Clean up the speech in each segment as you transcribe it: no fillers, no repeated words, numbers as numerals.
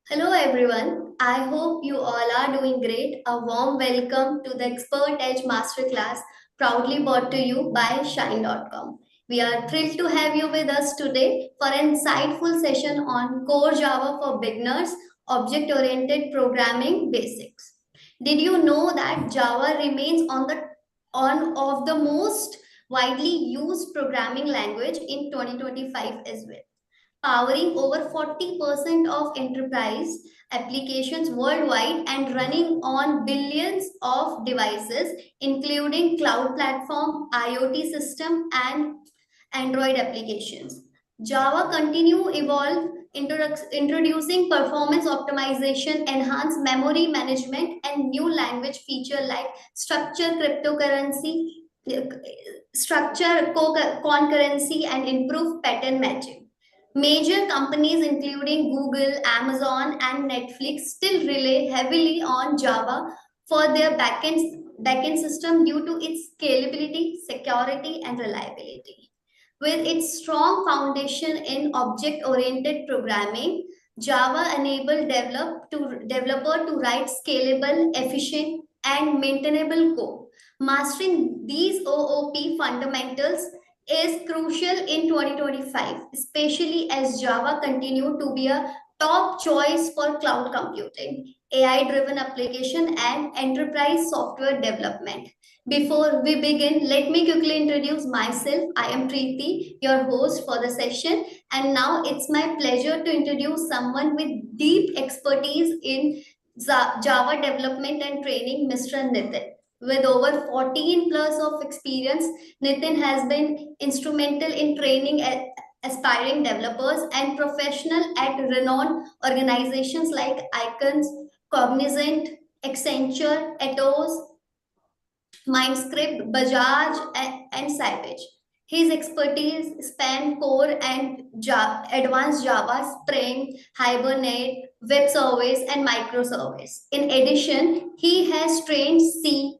Hello everyone. I hope you all are doing great. A warm welcome to the Expert Edge Masterclass, proudly brought to you by Shine.com. We are thrilled to have you with us today for an insightful session on Core Java for Beginners, Object-Oriented Programming Basics. Did you know that Java remains on of the most widely used programming language in 2025 as well, powering over 40% of enterprise applications worldwide and running on billions of devices, including cloud platform, IoT system, and Android applications. Java continue evolve, introducing performance optimization, enhanced memory management, and new language feature like cryptocurrency, structure concurrency, and improved pattern matching. Major companies including Google, Amazon, and Netflix still rely heavily on Java for their backend system due to its scalability, security, and reliability. With its strong foundation in object-oriented programming, Java enables developer to write scalable, efficient, and maintainable code. Mastering these OOP fundamentals is crucial in 2025, especially as Java continue to be a top choice for cloud computing, AI-driven application, and enterprise software development. Before we begin, let me quickly introduce myself. I am Preeti, your host for the session, and now it's my pleasure to introduce someone with deep expertise in Java development and training, Mr. Nitin. With over 14 plus of experience, Nitin has been instrumental in training aspiring developers and professionals at renowned organizations like Icons, Cognizant, Accenture, Atos, Mindscript, Bajaj, and Savage. His expertise span core and advanced Java, Spring, Hibernate, web service, and microservice. In addition, he has trained C++,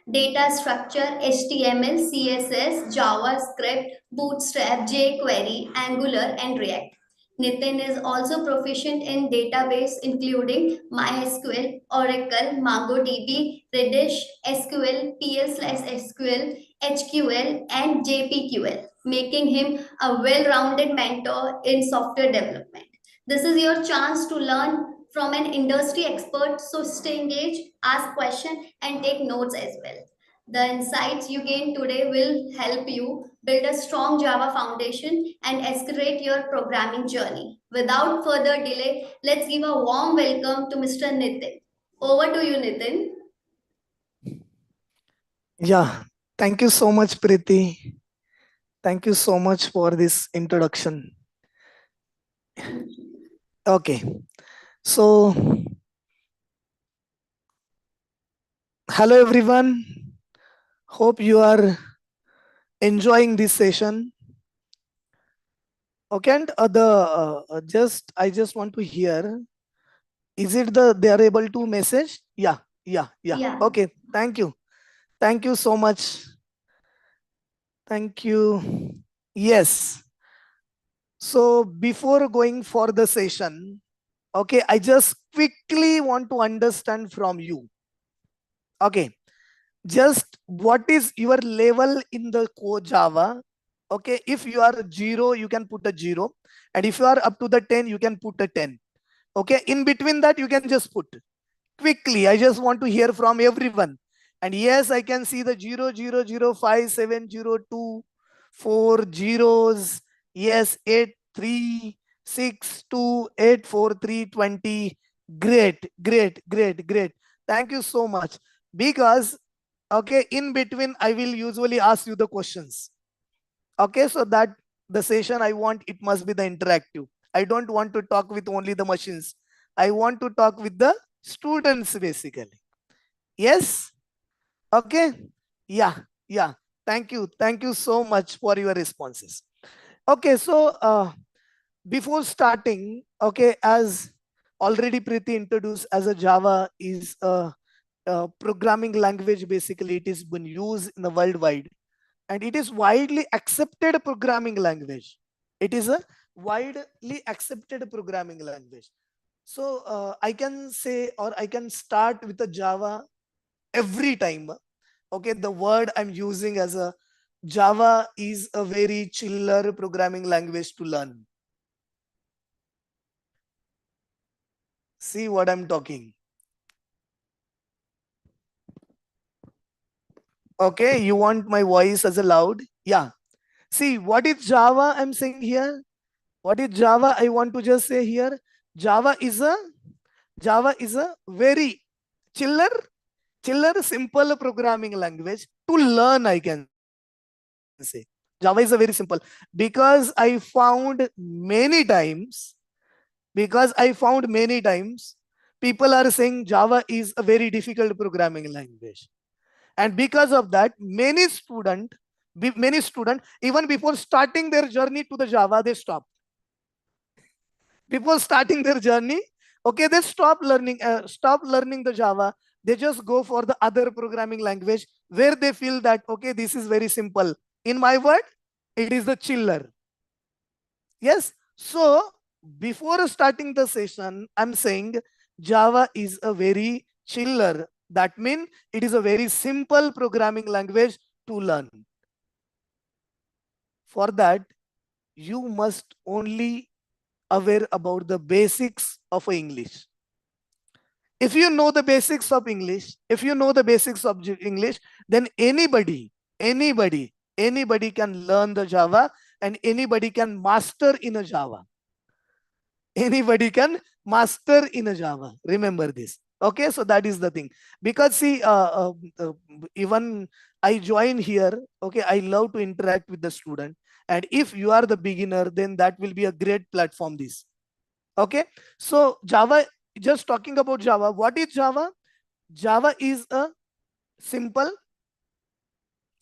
data structure, HTML, CSS, JavaScript, Bootstrap, jQuery, Angular, and React. Nitin is also proficient in database including MySQL, Oracle, MongoDB, Redis, SQL, PL/SQL, HQL, and JPQL, making him a well-rounded mentor in software development. This is your chance to learn from an industry expert, so stay engaged, ask questions, and take notes as well. The insights you gain today will help you build a strong Java foundation and accelerate your programming journey. Without further delay, let's give a warm welcome to Mr. Nitin. Over to you, Nitin. Yeah, thank you so much, Preeti. Thank you so much for this introduction. Okay, so hello everyone. Hope you are enjoying this session. Okay, and I just want to hear. Is it they are able to message? Yeah. Okay, thank you so much. Thank you. Yes. So before going for the session, okay, I just quickly want to understand from you. Okay, just what is your level in the core Java? Okay, if you are 0, you can put a 0, and if you are up to the 10, you can put a 10. Okay, in between that, you can just put quickly. I just want to hear from everyone. And yes, I can see the 0, 0, 0, 5, 7, 0, 2, 4 zeros. Yes, 8, 3, 6, 2, 8, 4, 3, 20. Great. Thank you so much. Because, okay, in between, I will usually ask you the questions. Okay, so that the session I want, it must be the interactive. I don't want to talk with only the machines. I want to talk with the students basically. Yes. Okay. Yeah. Thank you so much for your responses. Okay, so before starting, okay, as already Preeti introduced, as a Java is a programming language. Basically, it is been used in the worldwide, and it is widely accepted programming language. It is a widely accepted programming language. So I can say, or I can start with a Java every time. Okay, the word I'm using as a Java is a very chiller programming language to learn. See what I'm talking. Okay, you want my voice as a loud? Yeah. See, what is Java I'm saying here? What is Java? I want to just say here, Java is a very chiller, simple programming language to learn, I can say. Java is a very simple because I found many times, people are saying Java is a very difficult programming language. And because of that, many student, even before starting their journey to the Java, they stop. Before starting their journey, okay, they stop learning the Java. They just go for the other programming language where they feel that, okay, this is very simple. In my word, it is the chiller. Yes. So before starting the session, I'm saying Java is a very chiller. That means it is a very simple programming language to learn. For that, you must only aware about the basics of English. If you know the basics of English, if you know the basics of English, then anybody can learn the Java, and anybody can master in a Java. Anybody can master in a Java. Remember this. Okay, so that is the thing. Because see, even I join here, okay, I love to interact with the student. And if you are the beginner, then that will be a great platform, this. Okay, so Java, just talking about Java, what is Java? Java is a simple,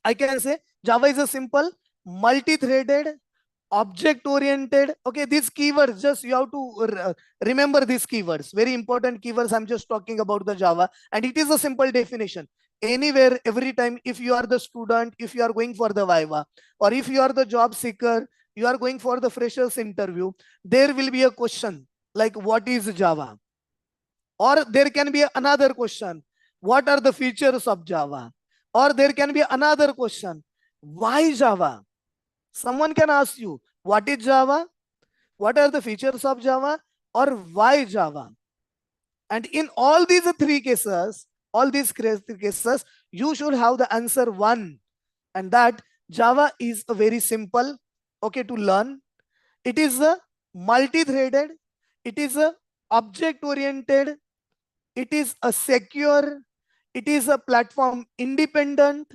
I can say, Java is a simple, multi-threaded, object-oriented. Okay, these keywords, just you have to remember these keywords. Very important keywords. I'm just talking about the Java, and it is a simple definition. Anywhere, every time, if you are the student, if you are going for the Viva, or if you are the job seeker, you are going for the freshers interview, there will be a question like, what is Java? Or there can be another question, what are the features of Java? Or there can be another question, why Java? Someone can ask you, what is Java? What are the features of Java? Or why Java? And in all these three cases, you should have the answer one. And that Java is a very simple, okay, to learn. It is a multi-threaded. It is a object-oriented. It is a secure. It is a platform independent.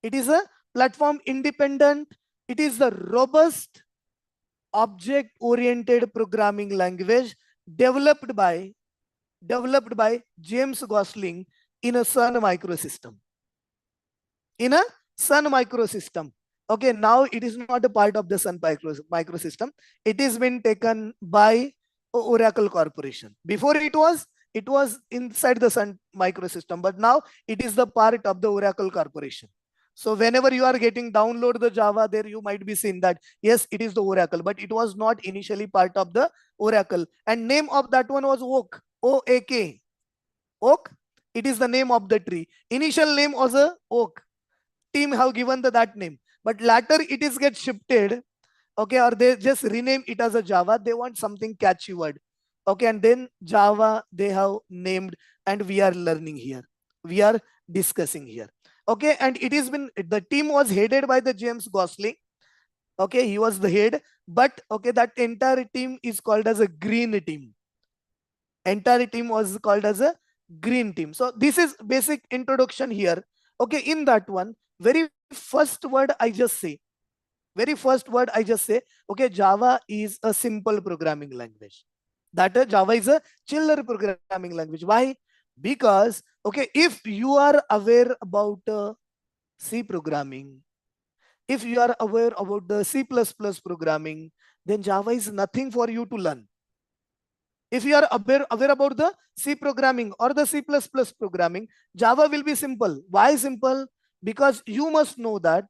It is a platform independent. It is the robust object-oriented programming language developed by James Gosling in a Sun microsystem. In a Sun microsystem. Okay, now it is not a part of the Sun microsystem. It is been taken by Oracle Corporation. Before it was inside the Sun microsystem, but now it is the part of the Oracle Corporation. So whenever you are getting download the Java, there you might be seeing that yes, it is the Oracle, but it was not initially part of the Oracle. And name of that one was Oak, OAK. Oak. It is the name of the tree. Initial name was a Oak. Team have given that name, but later it is get shifted. Okay, or they just rename it as a Java. They want something catchy word. Okay, and then Java they have named, and we are learning here. We are discussing here. Okay, and it has been, the team was headed by the James Gosling. Okay, he was the head, but okay, that entire team is called as a green team. Entire team was called as a green team. So this is basic introduction here. Okay, in that one, very first word I just say, okay, Java is a simple programming language. That Java is a chiller programming language. Why? Because, okay, if you are aware about C programming, if you are aware about the C++ programming, then Java is nothing for you to learn. If you are aware about the C programming or the C++ programming, Java will be simple. Why simple? Because you must know that,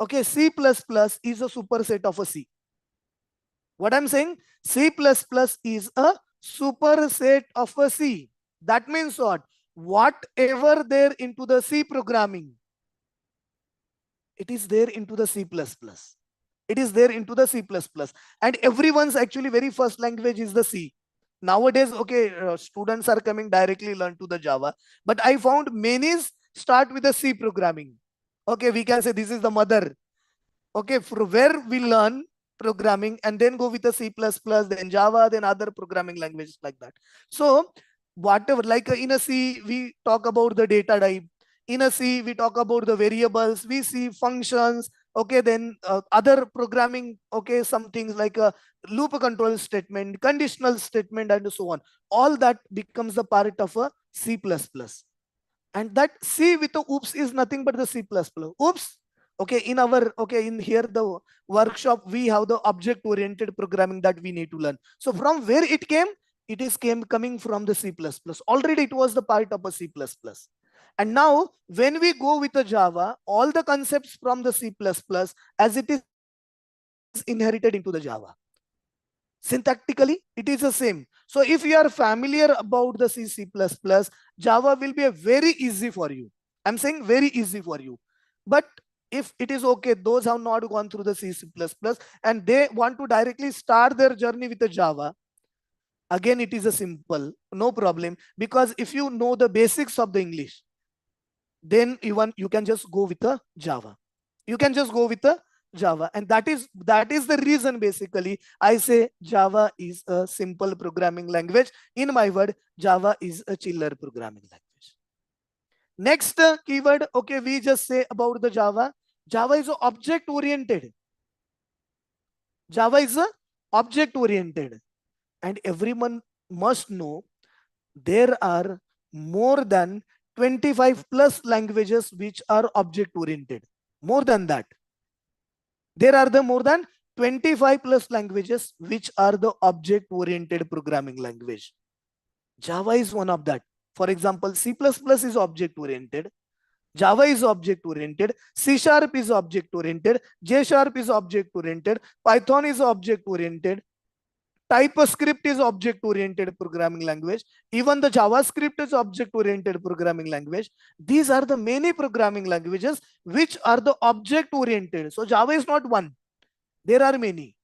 okay, C++ is a superset of a C. What I'm saying, C++ is a superset of a C. That means what? Whatever there into the C programming, it is there into the C++. It is there into the C++. And everyone's actually very first language is the C. Nowadays, okay, students are coming directly learn to the Java. But I found many start with the C programming. Okay, we can say this is the mother. Okay, from where we learn programming and then go with the C++, then Java, then other programming languages like that. So whatever, like in a C, we talk about the data type. In a C, we talk about the variables, we see functions. Okay, then other programming, okay, some things like a loop control statement, conditional statement, and so on. All that becomes the part of a C++. And that C with the oops is nothing but the C++. Oops. Okay, in our, okay, in here the workshop, we have the object oriented programming that we need to learn. So from where it came, it is coming from the C++. Already it was the part of a C++. And now when we go with the Java, all the concepts from the C++ as it is inherited into the Java. Syntactically, it is the same. So if you are familiar about the C++, Java will be a very easy for you. I'm saying very easy for you. But if it is okay, those have not gone through the C++ and they want to directly start their journey with the Java, again, it is a simple, no problem. Because if you know the basics of the English, then even you can just go with the Java. You can just go with the Java. And that is the reason basically I say Java is a simple programming language. In my word, Java is a chiller programming language. Next keyword, okay, we just say about the Java. Java is object oriented. Java is a object oriented. And everyone must know there are more than 25 plus languages which are object oriented. More than that. There are the more than 25 plus languages which are the object oriented programming language. Java is one of that. For example, C++ is object oriented. Java is object oriented. C# is object oriented. J# is object oriented. Python is object oriented. TypeScript is object oriented programming language. Even the JavaScript is object oriented programming language. These are the many programming languages which are the object oriented. So Java is not one. There are many.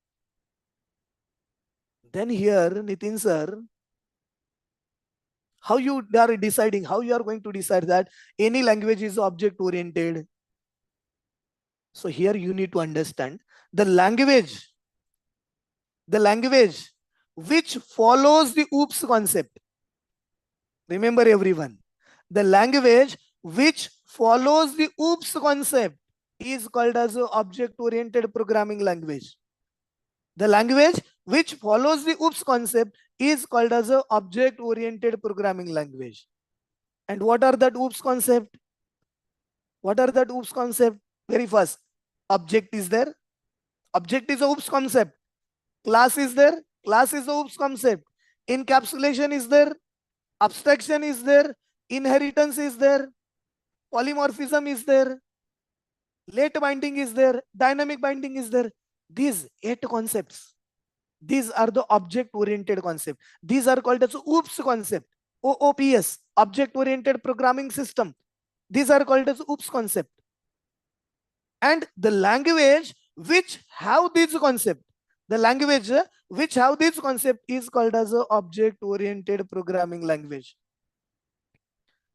Then here, Nitin sir, how you are deciding, how you are going to decide that any language is object oriented? So here you need to understand the language which follows the OOPS concept. Remember everyone, the language which follows the OOPS concept is called as an object oriented programming language. The language which follows the OOPS concept is called as an object oriented programming language. And what are that OOPS concept? What are that OOPS concept? Very first, object is there. Object is a OOPS concept. Class is there. Class is a OOPS concept. Encapsulation is there. Abstraction is there. Inheritance is there. Polymorphism is there. Late binding is there. Dynamic binding is there. These 8 concepts, these are the object oriented concept. These are called as OOPS concept. OOPS, object oriented programming system. These are called as OOPS concept. And the language which have this concept, the language which have this concept is called as a object oriented programming language.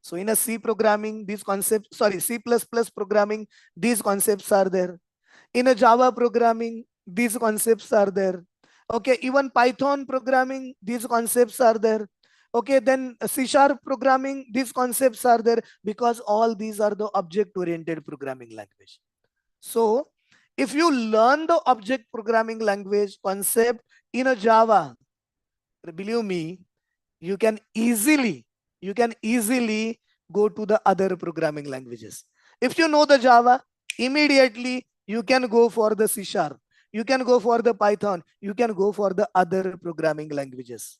So in a C programming, these concepts, sorry, C++ programming, these concepts are there. In a Java programming, these concepts are there. Okay, even Python programming, these concepts are there. Okay, then C# programming, these concepts are there, because all these are the object oriented programming language. So if you learn the object programming language concept in a Java, believe me, you can easily go to the other programming languages. If you know the Java, immediately you can go for the C#, you can go for the Python, you can go for the other programming languages.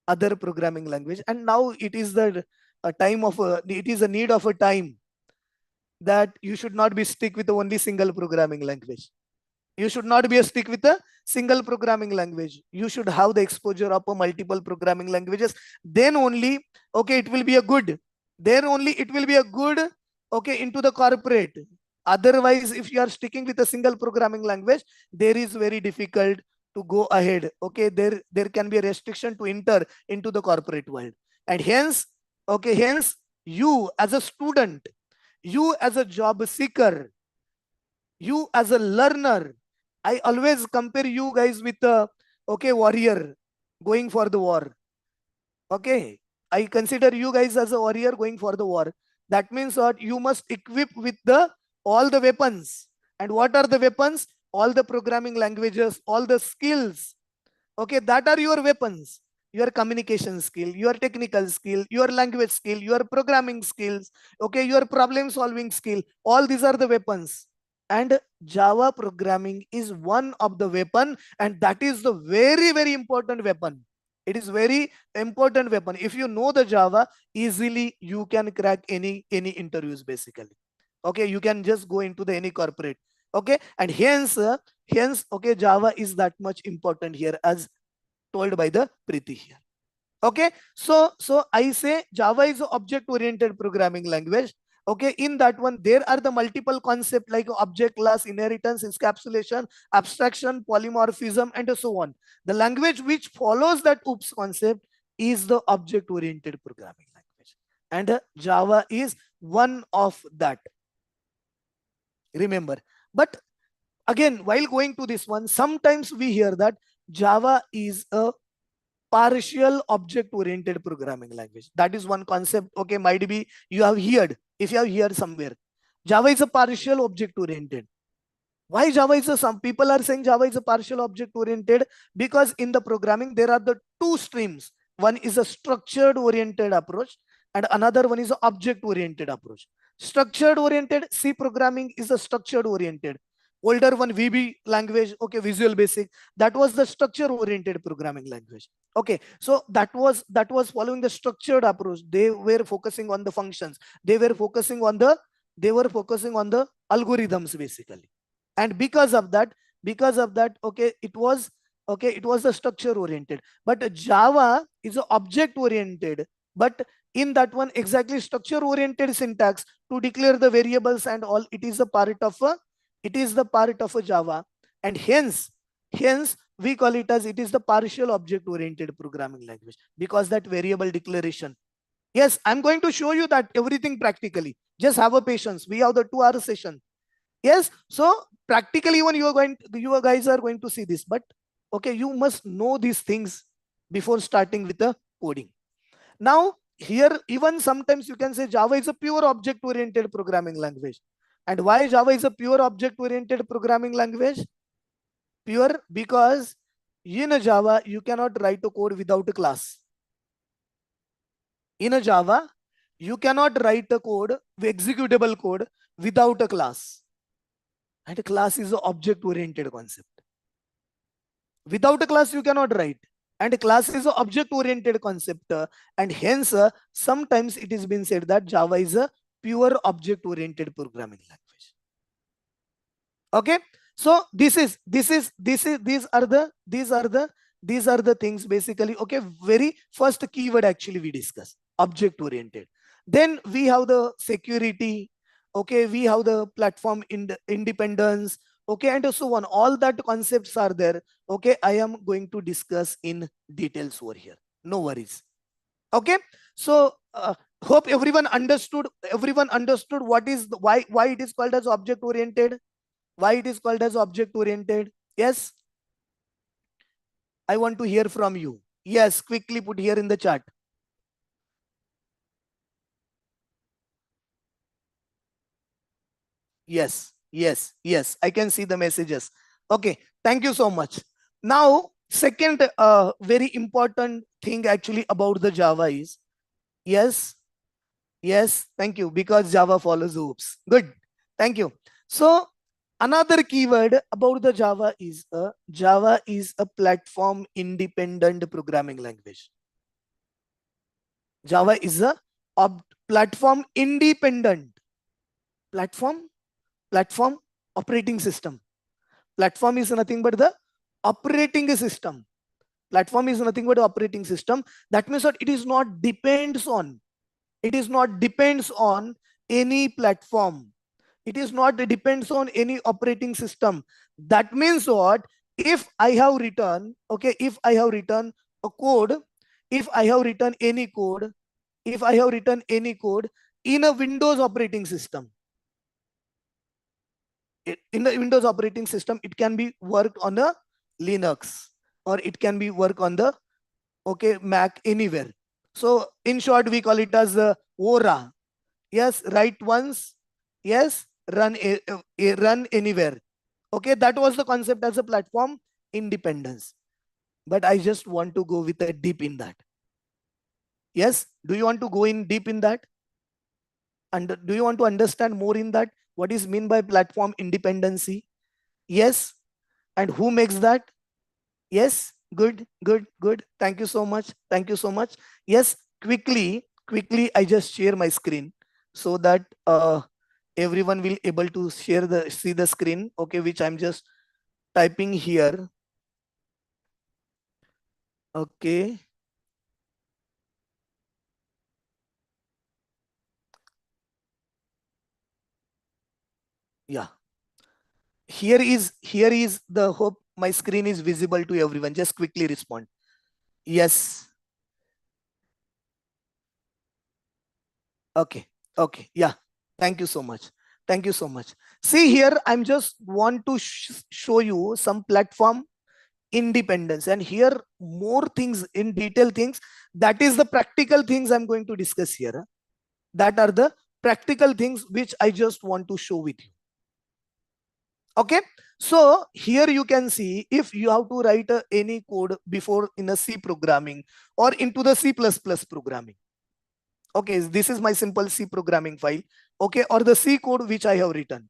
And now it is the time of it is a need of a time that you should not be stick with only single programming language. You should not be a stick with a single programming language. You should have the exposure of a multiple programming languages. Then only, okay, it will be a good. Then only it will be a good, okay, into the corporate. Otherwise, if you are sticking with a single programming language, there is very difficult to go ahead. Okay, there can be a restriction to enter into the corporate world. And hence, okay, hence you as a student, you as a job seeker, you as a learner, I always compare you guys with a, okay, warrior going for the war. Okay, I consider you guys as a warrior going for the war. That means what? You must equip with the all the weapons. And what are the weapons? All the programming languages, all the skills. Okay, that are your weapons. Your communication skill, your technical skill, your language skill, your programming skills, okay, your problem solving skill. All these are the weapons. And Java programming is one of the weapon, and that is the very, very important weapon. It is very important weapon. If you know the Java, easily you can crack any interviews basically. Okay, you can just go into the any corporate. Okay, and hence okay, Java is that much important here as told by the Preeti here. Okay, so I say Java is an object oriented programming language. Okay, in that one there are the multiple concepts like object class, inheritance, encapsulation, abstraction, polymorphism, and so on. The language which follows that OOPS concept is the object oriented programming language, and Java is one of that. Remember, but again, while going to this one, sometimes we hear that Java is a partial object oriented programming language. That is one concept. Okay, might be you have heard. If you have heard somewhere, Java is a partial object oriented. Why Java is a, some people are saying Java is a partial object oriented, because in the programming there are the two streams. One is a structured oriented approach and another one is an object oriented approach. Structured oriented, C programming is a structured oriented. Older one, VB language, okay, Visual Basic, that was the structure oriented programming language. Okay, so that was following the structured approach. They were focusing on the functions, they were focusing on the algorithms basically. And because of that, okay, it was the structure oriented. But Java is a object oriented, but in that one exactly structure oriented syntax to declare the variables and all, it is a part of a Java. And hence we call it as it is the partial object oriented programming language, because that variable declaration. Yes, I'm going to show you that everything practically. Just have a patience. We have the 2 hour session. Yes, so practically even you guys are going to see this, but okay, you must know these things before starting with the coding. Now here, even sometimes you can say Java is a pure object oriented programming language. And why Java is a pure object oriented programming language? Pure because in a Java you cannot write a code without a class. In a Java you cannot write a code, executable code, without a class. And a class is an object oriented concept. Without a class you cannot write, and a class is an object oriented concept, and hence sometimes it is been said that Java is a pure object oriented programming language. Okay, so these are the things basically. Okay, very first keyword actually we discuss object oriented. Then we have the security. Okay, we have the platform independence. Okay, and so on. All that concepts are there. Okay, I am going to discuss in details over here. No worries. Okay, so hope everyone understood. Everyone understood what is the, why it is called as object oriented. Why it is called as object oriented? Yes, I want to hear from you. Yes, quickly put here in the chat. Yes, yes, yes, I can see the messages. Okay, thank you so much. Now, second very important thing actually about the Java is, yes, yes, thank you, because Java follows OOPS. Good, thank you. So another keyword about the Java is a platform independent programming language. Java is a platform independent platform operating system. Platform is nothing but the operating system. Platform is nothing but the operating system. That means that it is not depends on. It is not depends on any platform. It is not depends on any operating system. That means what? If I have written, okay, if I have written a code, if I have written any code, if I have written any code in a Windows operating system, in the Windows operating system, it can be worked on a Linux, or it can be work on the, okay, Mac, anywhere. So in short, we call it as the ORA. Yes, write once. Yes, run anywhere. Okay, that was the concept as a platform independence. But I just want to go with a deep in that. Yes, do you want to go in deep in that? And do you want to understand more in that? What is mean by platform independency? Yes, and who makes that? Yes, good, good, good. Thank you so much. Thank you so much. Yes, quickly, I just share my screen so that everyone will able to see the screen. Okay, which I'm just typing here. Okay. Yeah. Here is the hope my screen is visible to everyone. Just quickly respond. Yes. Okay. Okay. Yeah. Thank you so much. Thank you so much. See here, I'm just want to show you some platform independence, and here more things in detail things. That is the practical things I'm going to discuss here. That are the practical things which I just want to show with you. Okay. So here you can see, if you have to write any code before in a C programming or into the C++ programming. Okay, this is my simple C programming file. Okay, or the C code which I have written.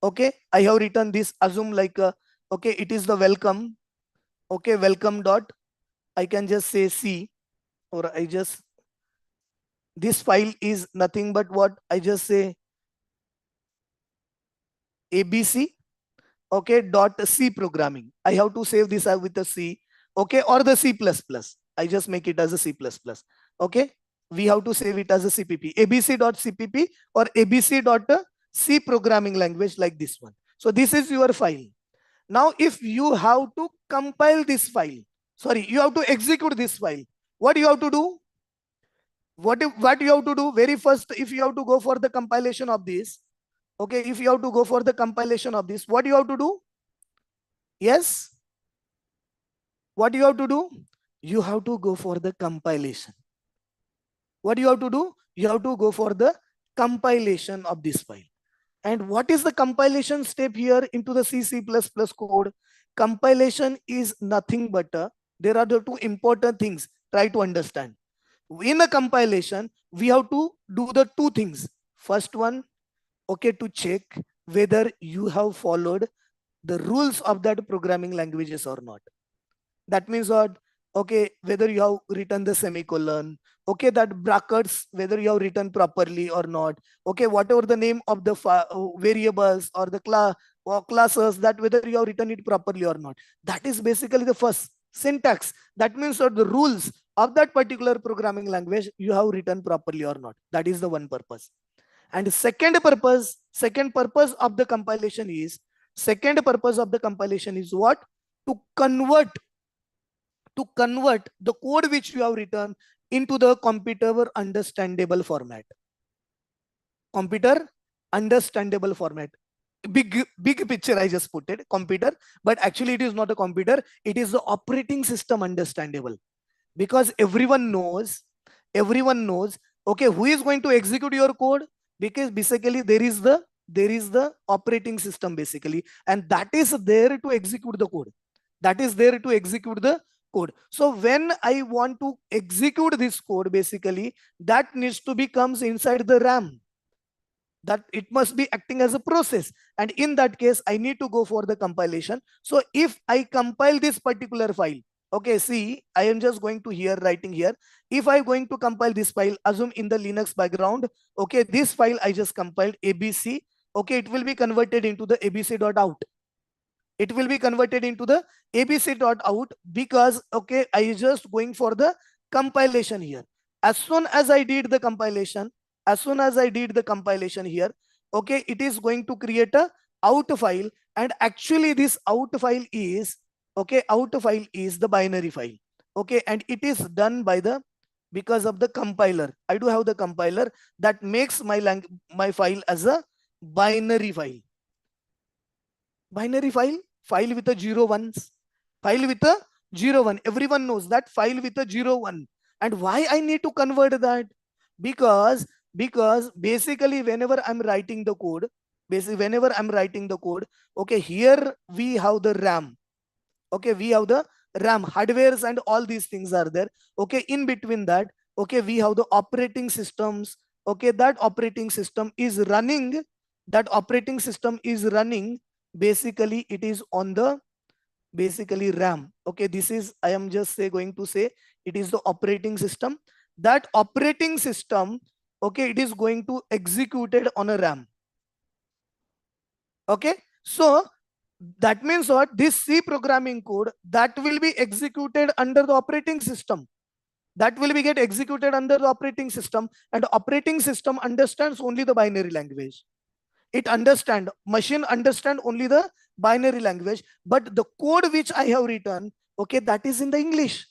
Okay, I have written this, assume like okay, it is the welcome. Okay, welcome dot, I can just say C, or I just, this file is nothing but what, I just say ABC. Okay, dot C programming. I have to save this with a C. Okay, or the C++. I just make it as a C++. Okay, we have to save it as a CPP, abc.cpp or abc.c programming language, like this one. So this is your file. Now if you have to compile this file, sorry, you have to execute this file, what you have to do? What you have to do? Very first, if you have to go for the compilation of this, okay, if you have to go for the compilation of this, what you have to do? Yes, what you have to do? You have to go for the compilation. What you have to do? You have to go for the compilation of this file. And what is the compilation step here into the C++ code? Compilation is nothing but there are the two important things. Try to understand. In a compilation, we have to do the two things. First one, okay, to check whether you have followed the rules of that programming languages or not. That means what? Okay, whether you have written the semicolon, okay, that brackets, whether you have written properly or not. Okay, whatever the name of the variables or the class or classes, that whether you have written it properly or not. That is basically the first syntax. That means that the rules of that particular programming language you have written properly or not. That is the one purpose. And second purpose of the compilation is, what? To convert the code which you have written into the computer understandable format. Computer understandable format. Big picture I just put it, computer, but actually it is not a computer, it is the operating system understandable. Because everyone knows, okay, who is going to execute your code? Because basically there is the operating system basically, and that is there to execute the code. So when I want to execute this code, basically that needs to be comes inside the RAM, that it must be acting as a process, and in that case I need to go for the compilation. So if I compile this particular file, okay, see, I am just going to here writing here, if I'm going to compile this file, assume in the Linux background, okay, this file I just compiled ABC, okay, it will be converted into the abc.out. It will be converted into the abc.out because, okay, I just going for the compilation here. As soon as I did the compilation, here, okay, it is going to create a out file, and actually this out file is, okay, out file is the binary file, okay, and it is done by the, because of the compiler. I do have the compiler that makes my file as a binary file. Binary file with a 0 1s, file with a 0 1. Everyone knows that file with a 0 1. And why I need to convert that? Because basically whenever I'm writing the code, okay, here we have the RAM. Okay, we have the RAM, hardwares and all these things are there. Okay, in between that, okay, we have the operating systems. Okay, that operating system is running, basically it is on the basically RAM. Okay, this is, I am just going to say it is the operating system. That operating system, okay, it is going to executed on a RAM. Okay, so that means what? This C programming code that will be executed under the operating system. That will be get executed under the operating system, and operating system understands only the binary language. It understand, machine understand only the binary language, but the code which I have written, okay, that is in the English.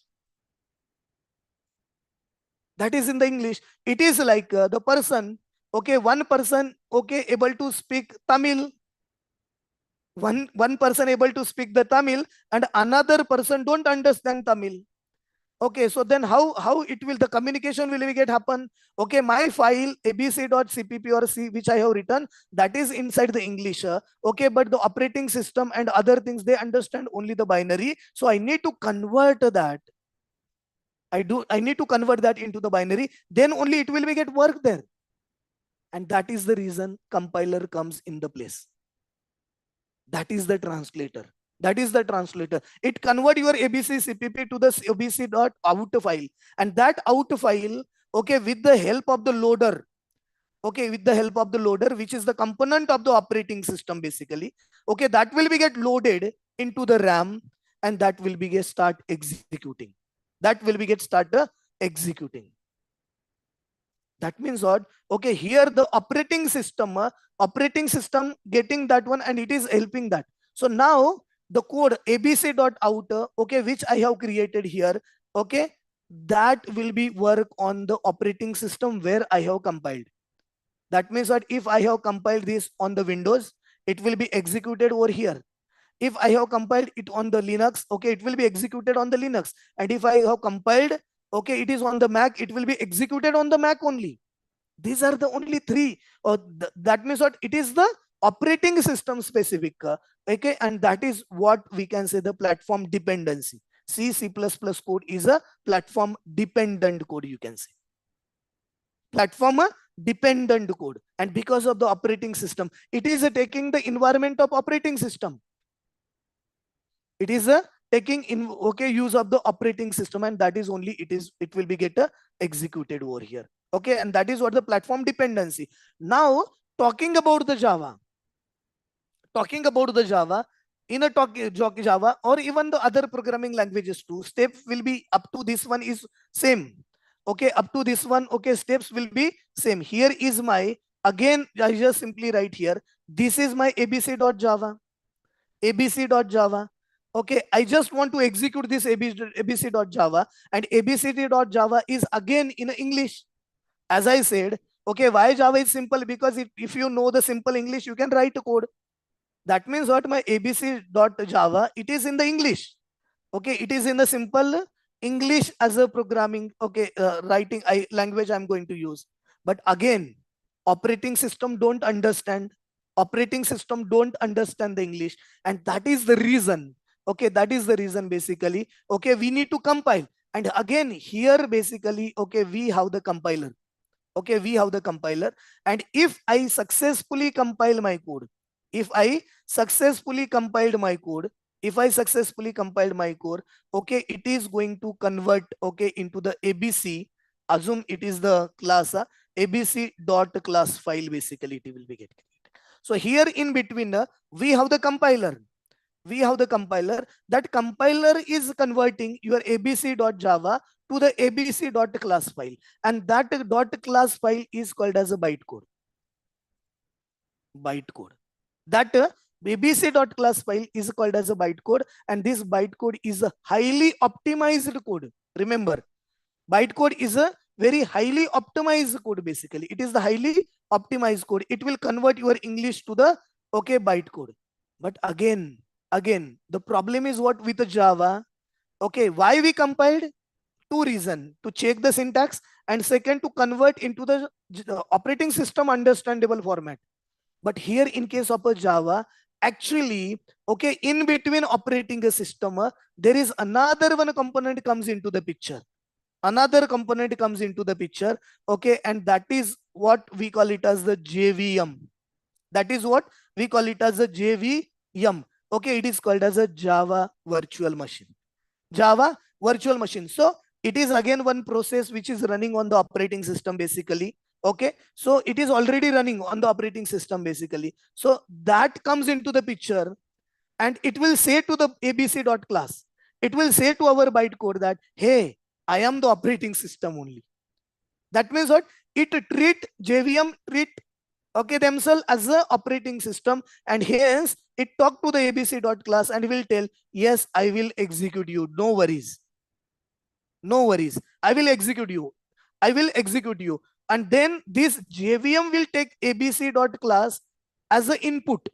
That is in the English. It is like the person, okay, one person, okay, able to speak Tamil. One person able to speak the Tamil and another person don't understand Tamil. Okay, so then how it will, the communication will get happen? Okay, my file abc.cpp or c which I have written, that is inside the English. Okay, but the operating system and other things, they understand only the binary. So I need to convert that. I need to convert that into the binary. Then only it will be get work there. And that is the reason compiler comes in the place. That is the translator. It convert your abc cpp to the abc.out file, and that out file, okay, with the help of the loader, which is the component of the operating system basically, okay, that will be get loaded into the RAM, and that will be get start executing. That means what? Okay, here the operating system getting that one, and it is helping that. So now the code abc.out, okay, which I have created here, okay, that will be work on the operating system where I have compiled. That means that if I have compiled this on the Windows, it will be executed over here. If I have compiled it on the Linux, okay, it will be executed on the Linux. And if I have compiled, okay, it is on the Mac, it will be executed on the Mac only. These are the only three. That means what? It is the operating system specific. Okay, and that is what we can say the platform dependency. C++ code is a platform dependent code, you can say. Platform dependent code. And because of the operating system, it is taking the environment of operating system. It is taking in, okay, use of the operating system, and that is only it will be get executed over here. Okay, and that is what the platform dependency. Now talking about the Java, in a Java or even the other programming languages too, step will be up to this one is same. Okay, up to this one, okay, steps will be same. Here is my, again, I just simply write here, this is my abc.java. Okay, I just want to execute this abc.java, and abc.java is again in English. As I said, okay, why Java is simple? Because if you know the simple English, you can write a code. That means what? My abc.java, it is in the English. Okay, it is in the simple English as a programming, okay, writing language I'm going to use. But again, operating system don't understand the English, and that is the reason. Okay, that is the reason basically. Okay, we need to compile, and again here basically, okay, we have the compiler. Okay, we have the compiler, and if I successfully compile my code, if I successfully compiled my code, okay, it is going to convert, okay, into the abc. Assume it is the class abc dot class file, basically it will be get created. So here in between we have the compiler. we have the compiler. That compiler is converting your abc.java to the abc.class file, and that .class file is called as a bytecode. That abc.class file is called as a bytecode, and this bytecode is a highly optimized code. Remember, bytecode is a very highly optimized code. Basically, it is the highly optimized code. It will convert your English to the bytecode. But again, the problem is what with the Java? Okay, why we compiled? Two reasons: to check the syntax, and second, to convert into the operating system understandable format. But here in case of a Java, actually, okay, in between operating a system, there is another one component comes into the picture. Another component comes into the picture, okay, and that is what we call it as the JVM. That is what we call it as a JVM. Okay, it is called as a Java virtual machine. Java virtual machine. So it is again one process which is running on the operating system basically. Okay, so it is already running on the operating system basically. So that comes into the picture, and it will say to the abc.class, it will say to our bytecode that, hey, I am the operating system only. That means what? It treat JVM treat, okay, themselves as a operating system, and hence it talk to the abc.class and will tell, yes, I will execute you. No worries. No worries. I will execute you. I will execute you. And then this JVM will take abc.class as an input.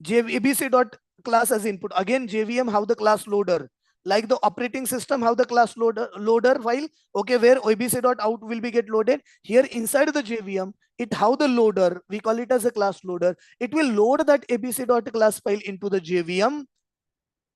abc.class as input. Again, JVM have the class loader. Like the operating system have the class loader file, okay, where abc.out will be get loaded. Here inside the JVM, it have the loader. We call it as a class loader. It will load that abc.class file into the JVM.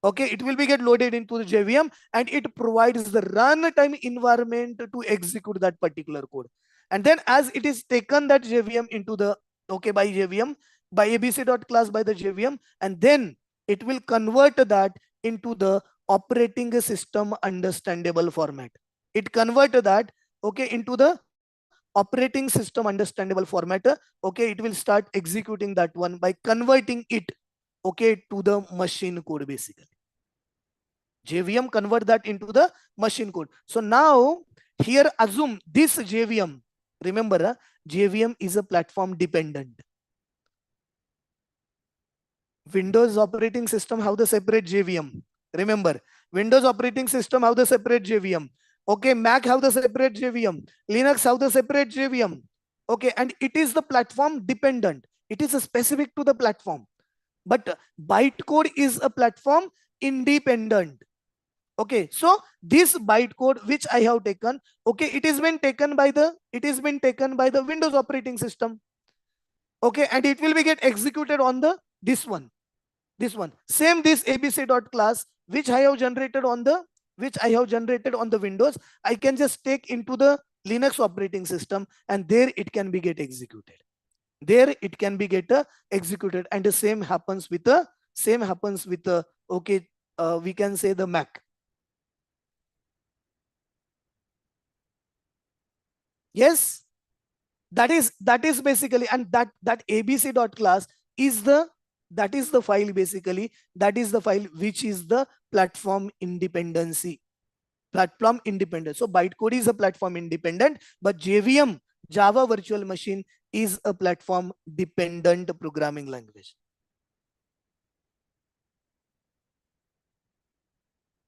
Okay, it will be get loaded into the JVM, and it provides the runtime environment to execute that particular code. And then as it is taken that JVM into the, okay, by JVM, by abc.class by the JVM, and then it will convert that into the operating system understandable format. It convert that, okay, into the operating system understandable format. Okay, it will start executing that one by converting it, okay, to the machine code basically. JVM convert that into the machine code. So now here assume this JVM, remember, JVM is a platform dependent. Windows operating system have the separate JVM. Remember, Windows operating system have the separate JVM. Okay, Mac have the separate JVM. Linux have the separate JVM. Okay, and it is the platform dependent. It is specific to the platform. But bytecode is a platform independent. Okay, so this bytecode which I have taken, okay, it has been taken by the Windows operating system. Okay, and it will be get executed on the this one. Same this abc.class which I have generated on the Windows, I can just take into the Linux operating system, and there it can be get executed. Executed, and the same happens with the okay, we can say the Mac. Yes, that is basically, and that abc.class is the file basically, that is the file which is the platform independency. So bytecode is a platform independent, but JVM, Java virtual machine, is a platform dependent programming language.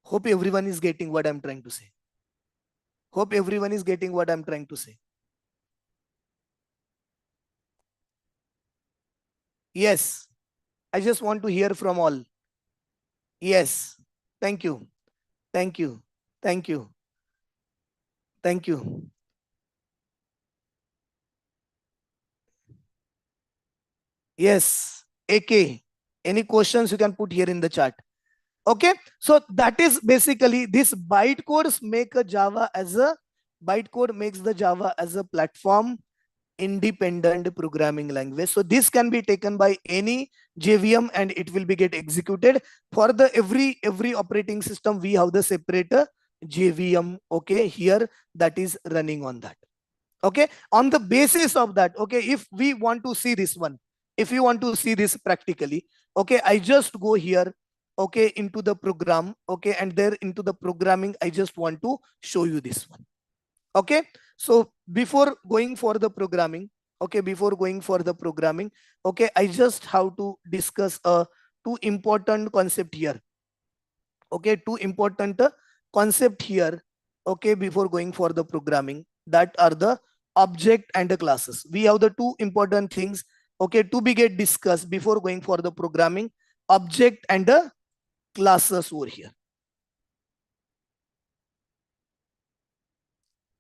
Hope everyone is getting what I'm trying to say. Yes, I just want to hear from all. Yes, thank you. Yes, AK, any questions you can put here in the chat. Okay, so that is basically this bytecodes make a Java as a bytecode makes the Java as a platform independent programming language. So this can be taken by any JVM and it will be get executed. For the every operating system, we have the separate JVM, okay, here that is running on that. Okay, on the basis of that, okay, if we want to see this one, if you want to see this practically, okay, I just go here. okay, into the program, okay, and there into the programming, I just want to show you this one. Okay, so before going for the programming, okay, before going for the programming, okay, I just have to discuss two important concept here. Okay, two important concept here, okay, before going for the programming, that are the object and the classes. We have the two important things, okay, to be get discussed before going for the programming: object and the classes over here.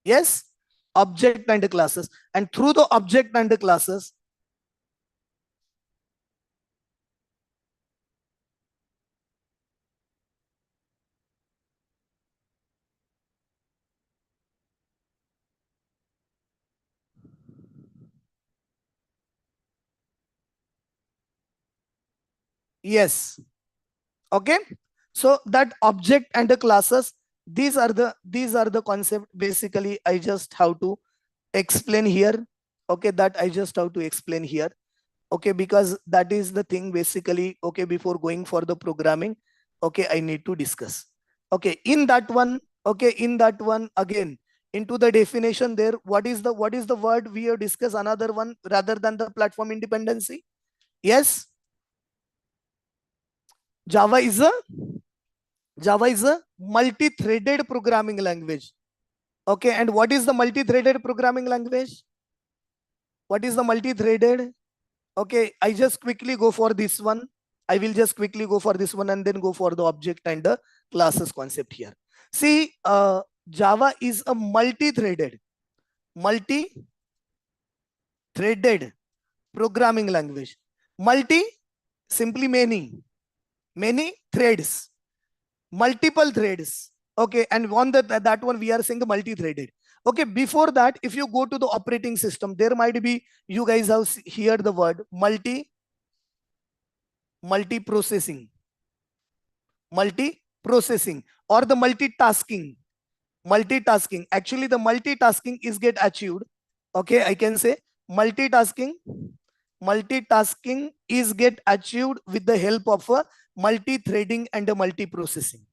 Yes, object and the classes, and through the object and the classes, yes, okay, so that object and the classes, these are the concept basically I just have to explain here, okay, that I just have to explain here, okay, because that is the thing basically, okay, before going for the programming, okay, I need to discuss. Okay, in that one, okay, in that one again, into the definition there, what is the word we have discussed, another one rather than the platform independency? Yes, java is a java is a multi-threaded programming language. Okay, and what is the multi-threaded programming language? What is the multi-threaded? Okay, I just quickly go for this one. I will just quickly go for this one and then go for the object and the classes concept here. See, Java is a multi-threaded programming language. Multi, simply many threads, multiple threads. Okay, and on that one we are saying multi-threaded. Okay, before that, if you go to the operating system, there might be, you guys have heard the word multi-processing, or the multitasking. Actually, the multitasking is get achieved. Okay, I can say multitasking is get achieved with the help of a multi-threading and a multi-processing.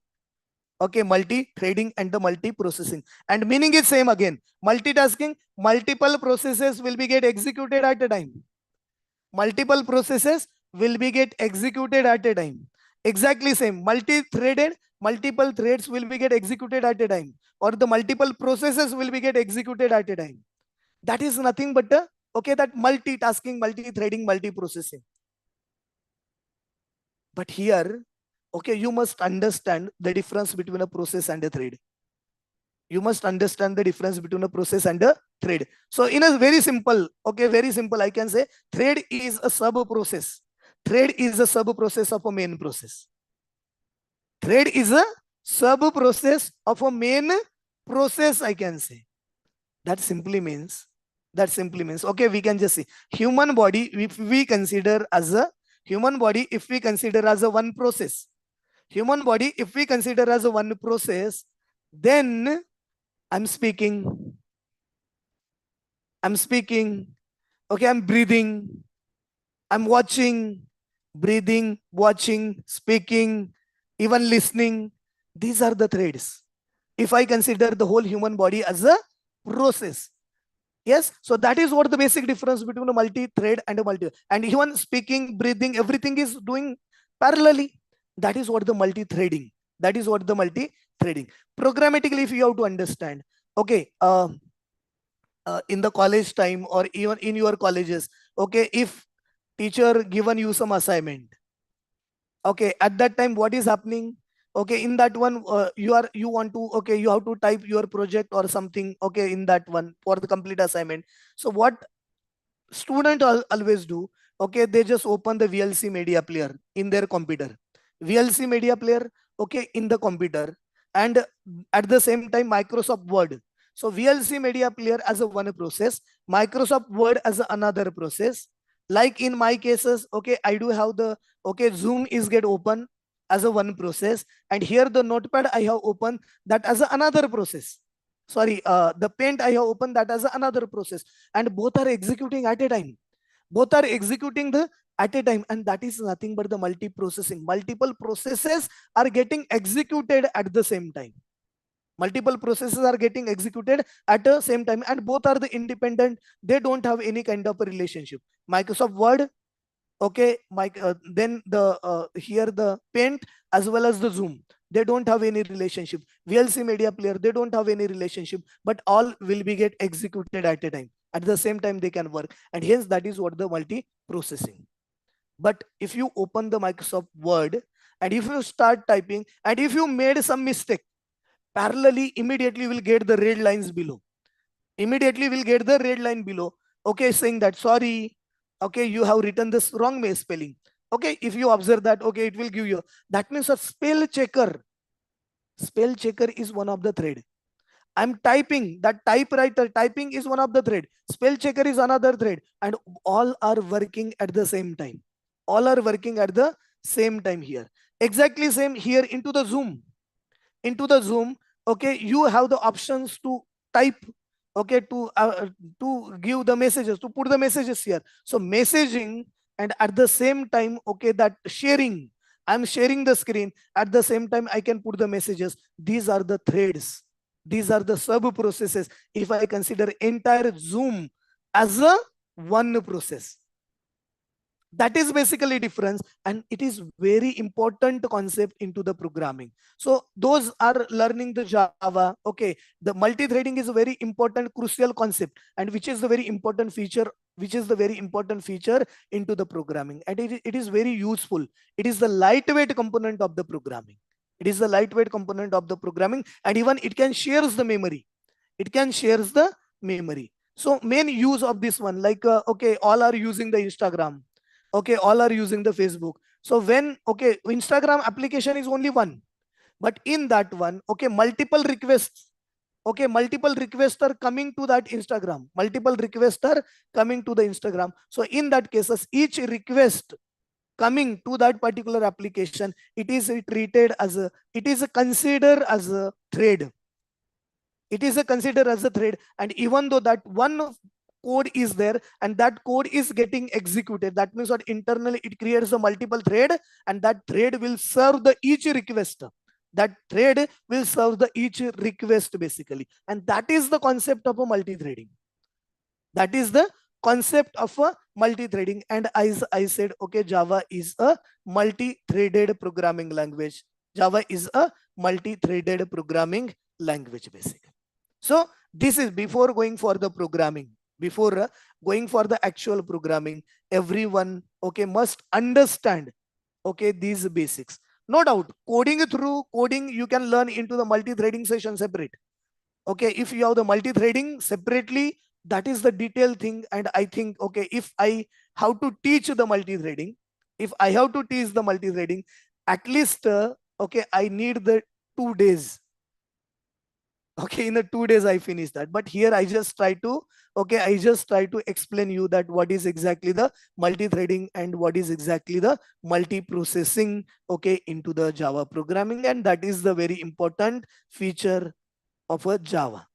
Okay, multi-threading and the multi-processing, and meaning is same again. Multitasking, multiple processes will be get executed at a time. Multiple processes will be get executed at a time. Exactly same. Multi-threaded, multiple threads will be get executed at a time, or the multiple processes will be get executed at a time. That is nothing but okay, that multitasking, multi-threading, multi-processing. But here, okay, you must understand the difference between a process and a thread. You must understand the difference between a process and a thread. So in a very simple, okay, very simple, I can say thread is a sub process. Thread is a sub process of a main process. Thread is a sub process of a main process, I can say. That simply means, okay, we can just see human body, if we consider as a one process, human body, if we consider as a one process, then I'm speaking, okay, I'm breathing, I'm watching, breathing, watching, speaking, even listening. These are the threads. If I consider the whole human body as a process. Yes, so that is what the basic difference between a multi-thread and a and even speaking, breathing, everything is doing parallelly. That is what the multi-threading. Programmatically, if you have to understand, okay, in the college time or even in your colleges, okay, if teacher given you some assignment, okay, at that time what is happening, okay, in that one, you want to, okay, you have to type your project or something, okay, in that one for the complete assignment. So what student always do, okay, they just open the VLC media player in their computer, VLC media player, okay, in the computer, and at the same time Microsoft Word. So VLC media player as a one process, Microsoft Word as another process. Like in my cases, okay, I do have the, okay, Zoom is get open as a one process, and here the notepad I have opened that as another process. Sorry, the paint I have opened that as another process, and both are executing at a time. Both are executing the at a time, and that is nothing but the multi-processing. Multiple processes are getting executed at the same time. Multiple processes are getting executed at the same time, and both are the independent. They don't have any kind of a relationship. Microsoft Word, okay, then the here the Paint as well as the Zoom, they don't have any relationship. VLC Media Player, they don't have any relationship, but all will be get executed at a time. At the same time they can work, and hence that is what the multi-processing. But if you open the Microsoft Word and if you start typing and if you made some mistake, parallelly immediately will get the red lines below. Immediately will get the red line below. Okay, saying that sorry, okay, you have written this wrong spelling. Okay, if you observe that, okay, it will give you. That means a spell checker. Spell checker is one of the thread. I'm typing, that typewriter typing is one of the thread. Spell checker is another thread, and all are working at the same time. All are working at the same time here. Exactly same here into the Zoom. Into the Zoom, okay, you have the options to type, okay, to give the messages, to put the messages here. So messaging, and at the same time, okay, that sharing. I'm sharing the screen. At the same time, I can put the messages. These are the threads. These are the sub processes. If I consider entire Zoom as a one process, that is basically difference, and it is very important concept into the programming. So those are learning the Java. Okay, the multi-threading is a very important crucial concept, and which is the very important feature, which is the very important feature into the programming, and it is very useful. It is the lightweight component of the programming. It is the lightweight component of the programming, and even it can shares the memory. It can shares the memory. So main use of this one, like okay, all are using the Instagram. Okay, all are using the Facebook. So when, okay, Instagram application is only one, but in that one, okay, multiple requests, okay, multiple requests are coming to that Instagram. Multiple requests are coming to the Instagram. So in that cases, each request coming to that particular application, it is treated as a, it is considered as a thread. It is a considered as a thread, and even though that one code is there and that code is getting executed, that means what internally it creates a multiple thread, and that thread will serve the each request. That thread will serve the each request basically, and that is the concept of a multi-threading. That is the concept of a multi-threading. And as I said, okay, Java is a multi-threaded programming language. Java is a multi-threaded programming language basically. So this is before going for the programming, before going for the actual programming, everyone, okay, must understand, okay, these basics. No doubt, coding through coding, you can learn into the multi-threading session separate. Okay, if you have the multi-threading separately, that is the detailed thing. And I think, okay, if I have to teach the multi-threading, if I have to teach the multi-threading, at least, okay, I need the 2 days. Okay, in the 2 days I finish that. But here I just try to, okay, I just try to explain you that what is exactly the multi-threading and what is exactly the multi-processing, okay, into the Java programming. And that is the very important feature of a Java.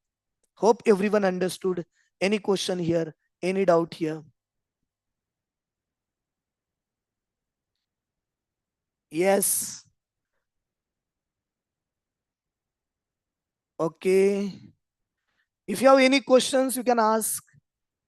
Hope everyone understood. Any question here? Any doubt here? Yes. Okay. If you have any questions, you can ask.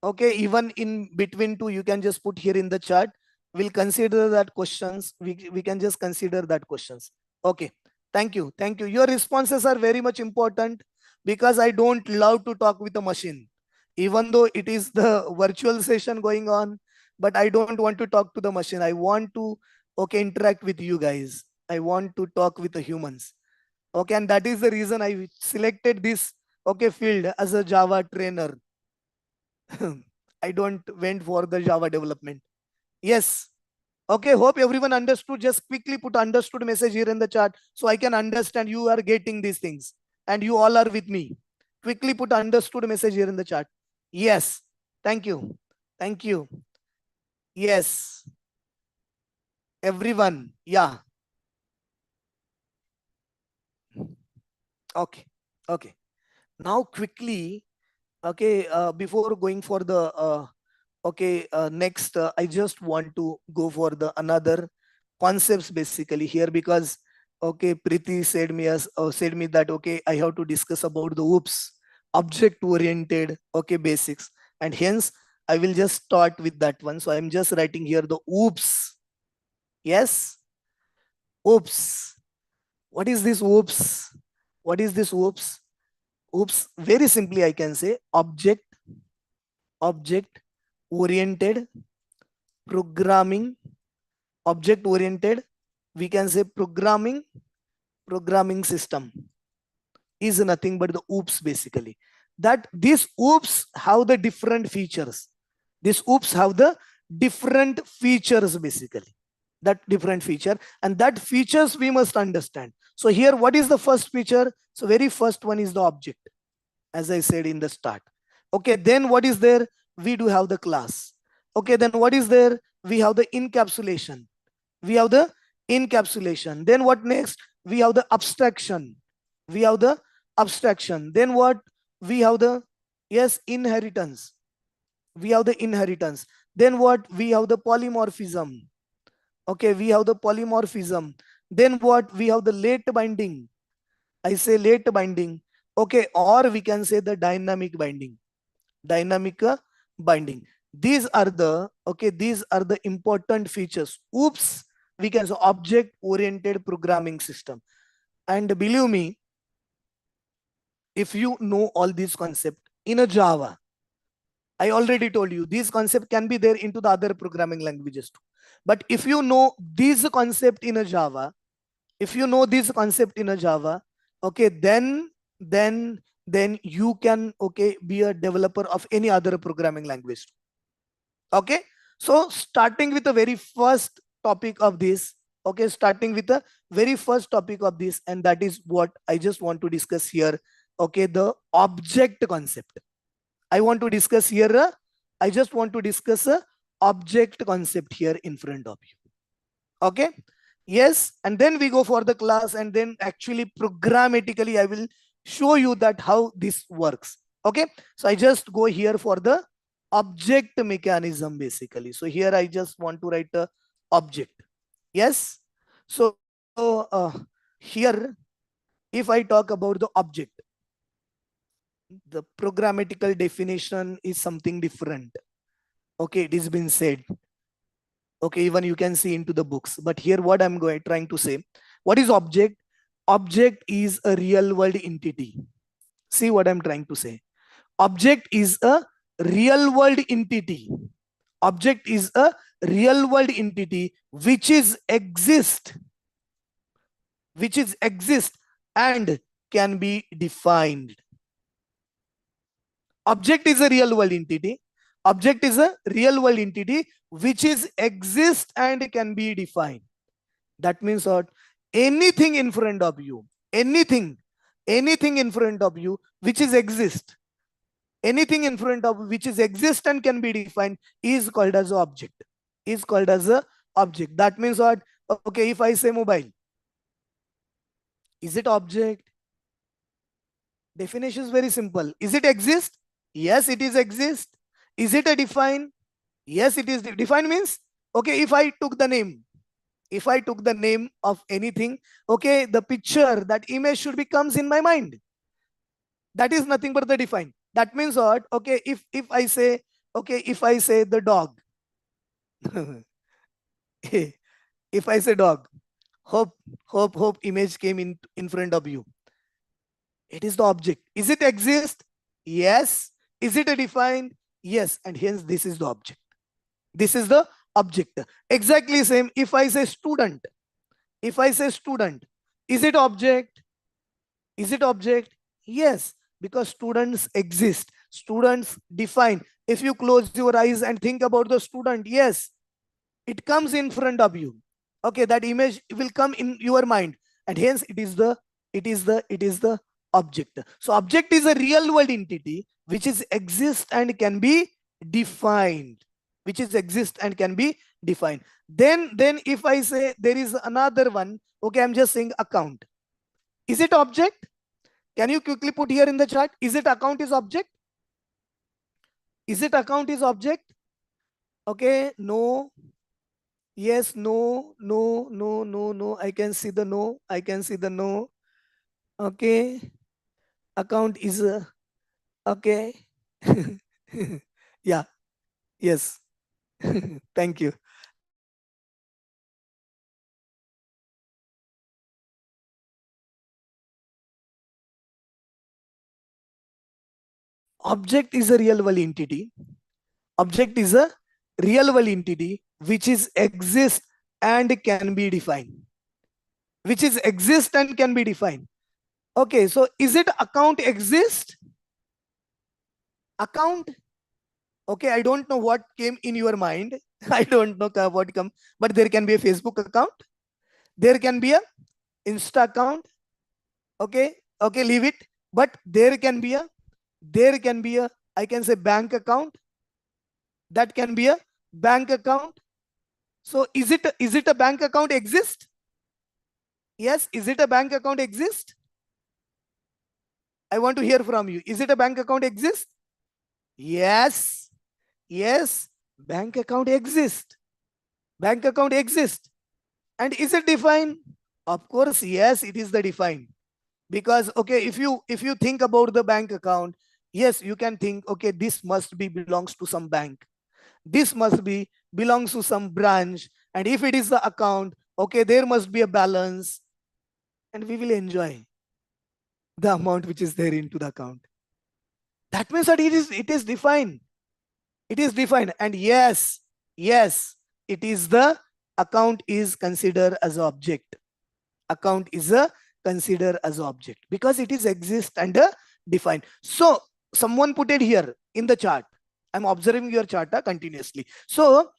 Okay, even in between two, you can just put here in the chat. We'll consider that questions. We can just consider that questions. Okay. Thank you. Thank you. Your responses are very much important, because I don't love to talk with a machine. Even though it is the virtual session going on, but I don't want to talk to the machine. I want to, okay, interact with you guys. I want to talk with the humans. Okay, and that is the reason I selected this, okay, field as a Java trainer. I don't went for the Java development. Yes. Okay, hope everyone understood. Just quickly put understood message here in the chat so I can understand you are getting these things and you all are with me. Quickly put understood message here in the chat. Yes. Thank you. Thank you. Yes. Everyone. Yeah. Okay. Okay. Now quickly, okay, before going for the Okay, next, I just want to go for the another concepts basically here, because okay, Preeti said me that okay, I have to discuss about the OOPS, object oriented, okay, basics, and hence I will just start with that one. So I'm just writing here the OOPS. Yes, OOPS. What is this OOPS? What is this OOPS? OOPS, very simply I can say object oriented programming, object oriented, we can say programming system is nothing but the OOPS basically. That these OOPS have the different features. These OOPS have the different features basically. That different feature, and that features we must understand. So here, what is the first feature? So very first one is the object, as I said in the start. Okay, then what is there? We do have the class. Okay, then what is there? We have the encapsulation. We have the encapsulation. Then what next? We have the abstraction. We have the abstraction. Then what? We have the, yes, inheritance. We have the inheritance. Then what? We have the polymorphism. Okay, we have the polymorphism. Then what? We have the late binding. I say late binding. Okay, or we can say the dynamic binding. Dynamic binding. These are the, okay, these are the important features. Oops, we can say object oriented programming system. And believe me, if you know all these concepts in a Java, I already told you these concepts can be there into the other programming languages too. But if you know these concept in a Java, if you know this concept in a Java, okay, then you can, okay, be a developer of any other programming language. Okay, so starting with the very first topic of this, okay, starting with the very first topic of this, and that is what I just want to discuss here. Okay, the object concept. I want to discuss here. I just want to discuss a object concept here in front of you. Okay, yes, and then we go for the class, and then actually programmatically I will show you that how this works. Okay, so I just go here for the object mechanism basically. So here I just want to write a object. Yes, so here, if I talk about the object, the programmatical definition is something different. Okay, it has been said. Okay, even you can see into the books, but here what I'm trying to say, what is object? Object is a real world entity. See what I'm trying to say. Object is a real world entity. Object is a real world entity which is exist and can be defined. Object is a real world entity. Object is a real world entity which is exist and can be defined. That means what? Anything in front of you, anything in front of you which is exist, anything in front of which is exist and can be defined is called as object. Is called as a object. That means what? Okay, if I say mobile, is it object? Definition is very simple. Is it exist? Yes, it is exist. Is it a define? Yes, it is. Define means, okay, if I took the name of anything, okay, the picture, that image should be comes in my mind. That is nothing but the define. That means what? Okay, if I say, okay, if I say the dog, if I say dog, hope image came in front of you. It is the object. Is it exist? Yes. Is it a define? Yes. And hence this is the object. This is the object. Exactly same. If I say student, is it object? Is it object? Yes, because students exist. Students define. If you close your eyes and think about the student, yes, it comes in front of you. Okay, that image will come in your mind, and hence it is the object. So object is a real world entity which is exist and can be defined. Which is exist and can be defined. Then if I say there is another one, okay, I'm just saying account. Is it object? Can you quickly put here in the chat? Is it account is object? Is it account is object? Okay, no. Yes, no, no, no, no, no. I can see the no. I can see the no. Okay. Account is okay. Yeah. Yes. Thank you. Object is a real world entity. Object is a real world entity which is exist and can be defined. Which is exist and can be defined. Okay, so is it account exist? Account? Okay, I don't know what came in your mind. I don't know what come, but there can be a Facebook account. There can be a Insta account. Okay, okay, leave it. But there can be a, I can say bank account. That can be a bank account. So is it a bank account exist? Yes, is it a bank account exist? I want to hear from you. Is it a bank account exist? Yes. Yes. Bank account exist. Bank account exist. And is it defined? Of course, yes, it is the defined. Because okay, if you think about the bank account, yes, you can think, okay, this must be belongs to some bank. This must be belongs to some branch. And if it is the account, okay, there must be a balance. And we will enjoy the amount which is there into the account. That means that it is defined. It is defined. And yes, yes, it is the account is considered as object. Account is a considered as object because it is exist and defined. So someone put it here in the chart. I'm observing your chart continuously. So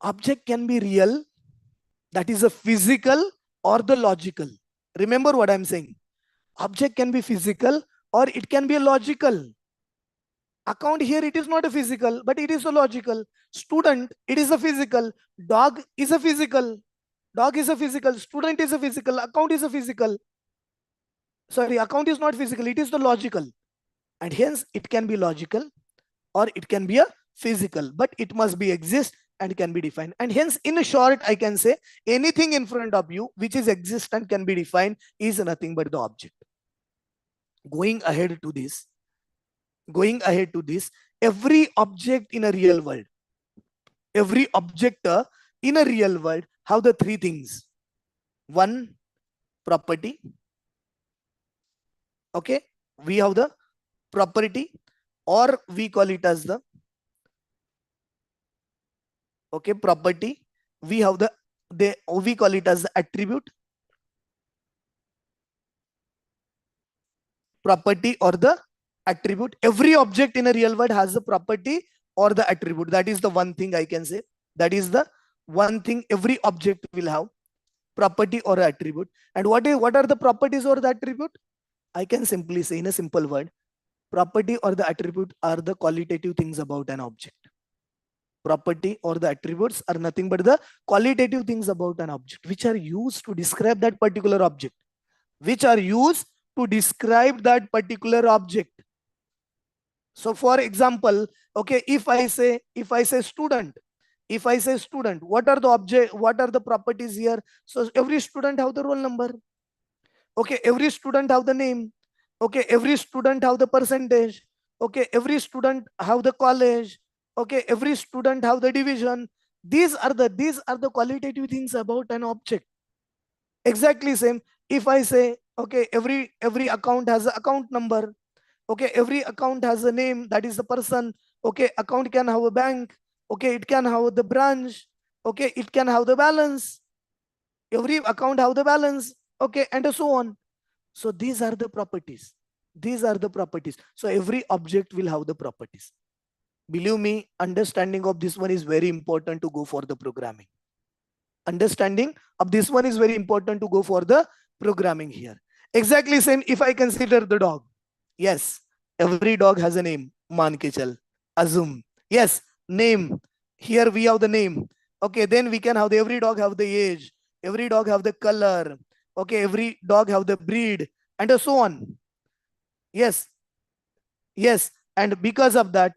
object can be real, that is a physical or the logical. Remember what I'm saying. Object can be physical or it can be a logical. Account here, it is not a physical, but it is a logical. Student, it is a physical. Dog is a physical. Dog is a physical. Student is a physical. Account is a physical. Sorry, account is not physical. It is the logical. And hence it can be logical or it can be a physical, but it must be exist and can be defined. And hence in a short, I can say anything in front of you which is exist and can be defined is nothing but the object. Going ahead to this, going ahead to this, every object in a real world, every object in a real world have the three things. One, property. Okay, we have the property, or we call it as the, okay, property. We have the, we call it as the attribute. Property or the attribute. Every object in a real world has the property or the attribute. That is the one thing I can say. That is the one thing every object will have, property or attribute. And what are the properties or the attribute? I can simply say in a simple word, property or the attribute are the qualitative things about an object. Property or the attributes are nothing but the qualitative things about an object, which are used to describe that particular object, which are used to describe that particular object. So for example, okay, if I say student, if I say student, what are the object, what are the properties here? So every student have the roll number. Okay, every student have the name. Okay, every student have the percentage. Okay, every student have the college. Okay, every student have the division. These are the qualitative things about an object. Exactly same. If I say, okay, every account has an account number. Okay, every account has a name, that is the person. Okay, account can have a bank. Okay, it can have the branch. Okay, it can have the balance. Every account have the balance. Okay, and so on. So these are the properties. These are the properties. So every object will have the properties. Believe me, understanding of this one is very important to go for the programming. Understanding of this one is very important to go for the programming here. Exactly same if I consider the dog. Yes, every dog has a name. Mankichal, Azum. Yes, name. Here we have the name. Okay, then we can have every dog have the age. Every dog have the color. Okay, every dog have the breed and so on. Yes, yes. And because of that,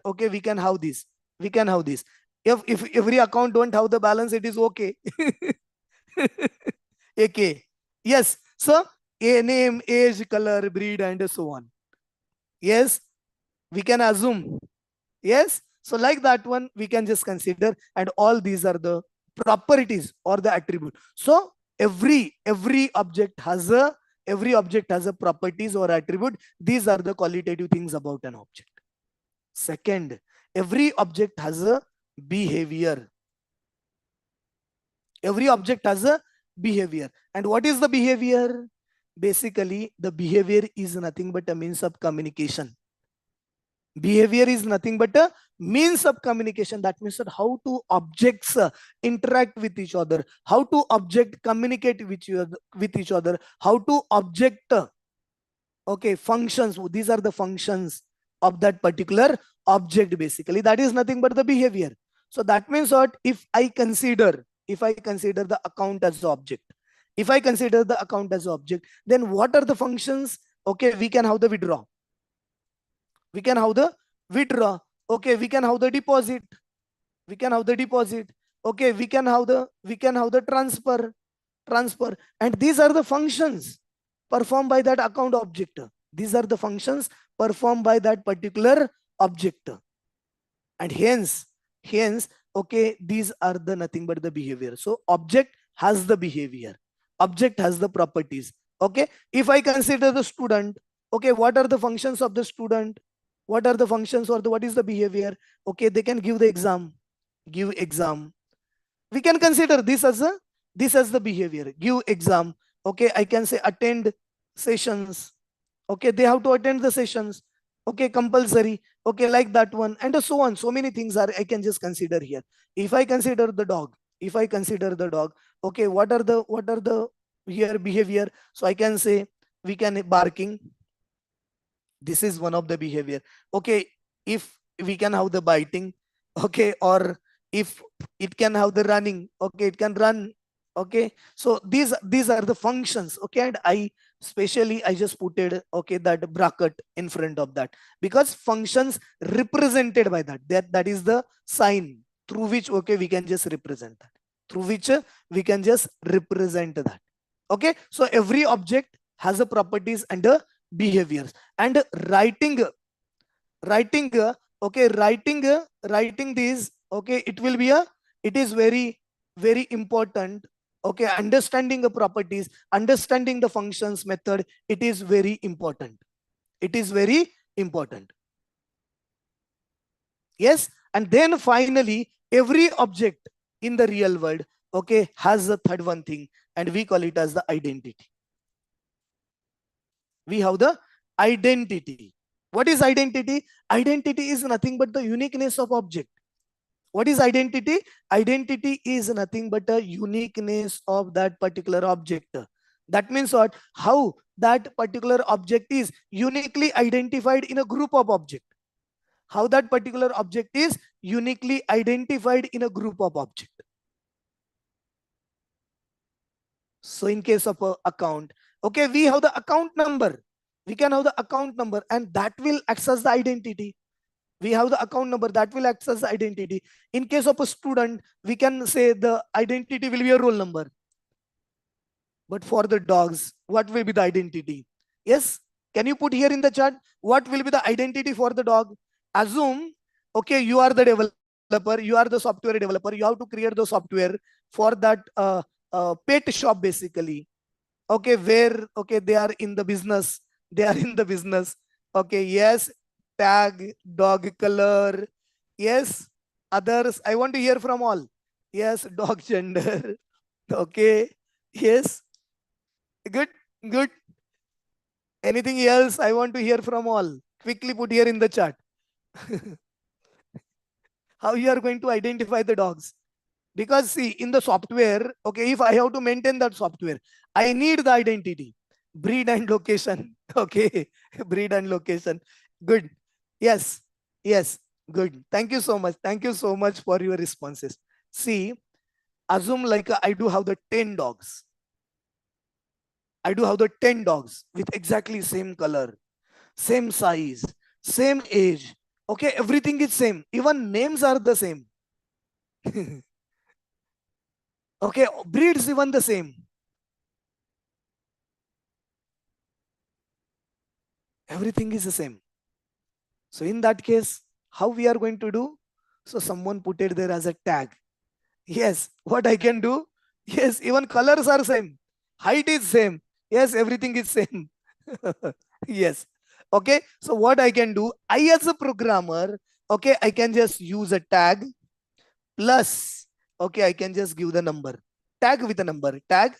okay, we can have this. If every account don't have the balance, it is okay. AK. Yes. So a name, age, color, breed, and so on. Yes, we can assume. Yes. So like that one, we can just consider, and all these are the properties or the attribute. So every object has a properties or attribute. These are the qualitative things about an object. Second, every object has a behavior. Every object has a behavior. And what is the behavior? Basically, the behavior is nothing but a means of communication. Behavior is nothing but a means of communication. That means that how two objects interact with each other, how two objects communicate with each other, how to object okay, functions. These are the functions of that particular object. Basically, that is nothing but the behavior. So that means what? If I consider the account as the object, then what are the functions? Okay, we can have the withdraw. Okay, we can have the deposit. Okay, we can have the transfer. And these are the functions performed by that account object. These are the functions performed by that particular object. And hence, okay, these are the nothing but the behavior. So object has the behavior, object has the properties. Okay, if I consider the student, okay, what are the functions of the student? What are the functions, or what is the behavior? Okay, they can give the exam. We can consider this as the behavior. Give exam. Okay, I can say attend sessions. Okay, they have to attend the sessions. Okay, compulsory. Okay, like that one, and so on. So many things are I can just consider here. If I consider the dog, okay, what are the here behavior? So I can say we can barking. This is one of the behavior. Okay, if we can have the biting, okay, or if it can have the running, okay, it can run. Okay, so these are the functions. Okay, and I just put it, okay, that bracket in front of that, because functions represented by that is the sign through which, okay, we can just represent that, okay. So every object has a properties and a behaviors. And writing these, okay, it is very important. Okay, understanding the properties, understanding the functions method, it is very important. Yes. And then finally, every object in the real world, okay, has a third one thing, and we call it as the identity. We have the identity. What is identity? Identity is nothing but the uniqueness of object. What is identity? Identity is nothing but a uniqueness of that particular object. That means what? How that particular object is uniquely identified in a group of object. How that particular object is uniquely identified in a group of object. So in case of a account, okay, we have the account number. We can have the account number, and that will access the identity. We have the account number that will access the identity. In case of a student, we can say the identity will be a roll number. But for the dogs, what will be the identity? Yes, can you put here in the chat what will be the identity for the dog? Assume, okay, you are the developer, you are the software developer, you have to create the software for that pet shop basically. Okay, where, okay, they are in the business. Okay, yes, tag, dog color, yes, others, I want to hear from all. Yes, dog gender. Okay, yes, good. Anything else? I want to hear from all. Quickly put here in the chat. How you are going to identify the dogs? Because see, in the software, okay, if I have to maintain that software, I need the identity, breed and location. Okay, breed and location. Good. Yes, good. Thank you so much for your responses. See, assume like I do have the 10 dogs. I do have the 10 dogs with exactly same color, same size, same age. Okay, everything is same. Even names are the same. Okay, breeds even the same. Everything is the same. So in that case, how we are going to do? So someone put it there as a tag. Yes, what I can do? Yes, even colors are same. Height is same. Yes, everything is same. Yes. Okay, so what I can do? I as a programmer, okay, I can just use a tag plus, okay, I can just give the number. Tag with a number. Tag,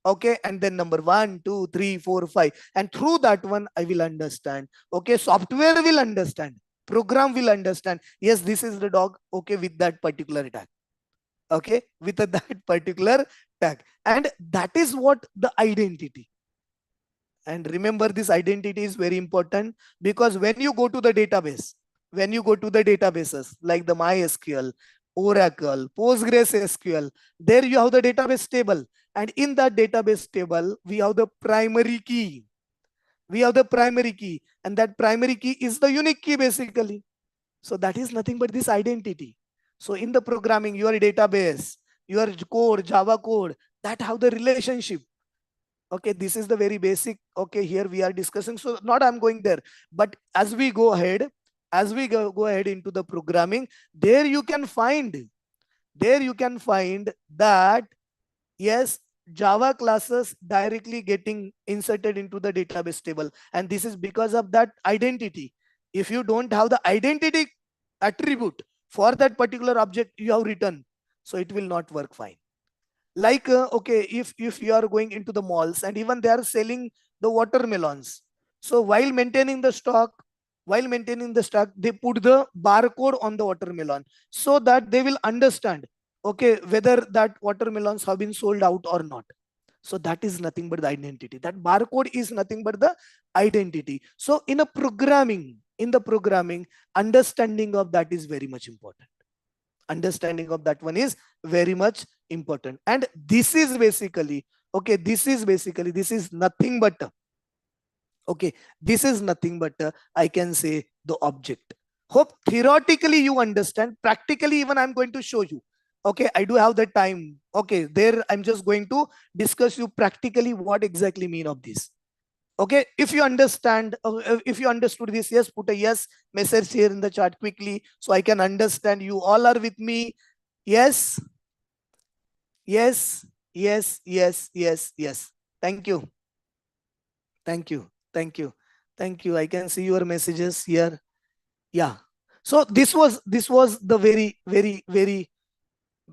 okay, and then number 1, 2, 3, 4, 5. And through that one, I will understand. Okay, software will understand. Program will understand. Yes, this is the dog, okay, with that particular tag. Okay, with that particular tag. And that is what the identity. And remember, this identity is very important, because when you go to the database, when you go to the databases like the MySQL, Oracle, PostgreSQL, there you have the database table. And in that database table, we have the primary key. We have the primary key, and that primary key is the unique key basically. So that is nothing but this identity. So in the programming, your database, your code, Java code, that have the relationship. Okay, this is the very basic. Okay, here we are discussing. So not I'm going there, but as we go ahead, as we go ahead into the programming, there you can find, there you can find that, yes, Java classes directly getting inserted into the database table. And this is because of that identity. If you don't have the identity attribute for that particular object you have written, so it will not work fine. Like, okay, if you are going into the malls and even they are selling the watermelons. So while maintaining the stock, they put the barcode on the watermelon so that they will understand, okay, whether that watermelons have been sold out or not. So that is nothing but the identity. That barcode is nothing but the identity. So in a programming, in the programming, understanding of that is very much important. Understanding of that one is very much important. And this is basically, okay, this is nothing but, okay, this is nothing but, I can say, the object. Hope theoretically you understand. Practically even I'm going to show you. Okay, I do have the time. Okay, there I'm just going to discuss you practically what exactly mean of this. Okay, if you understand, if you understood this, yes, put a yes message here in the chat quickly so I can understand you all are with me. Yes, yes, yes, yes, yes, yes. Thank you. Thank you. Thank you. Thank you. I can see your messages here. Yeah. So this was the very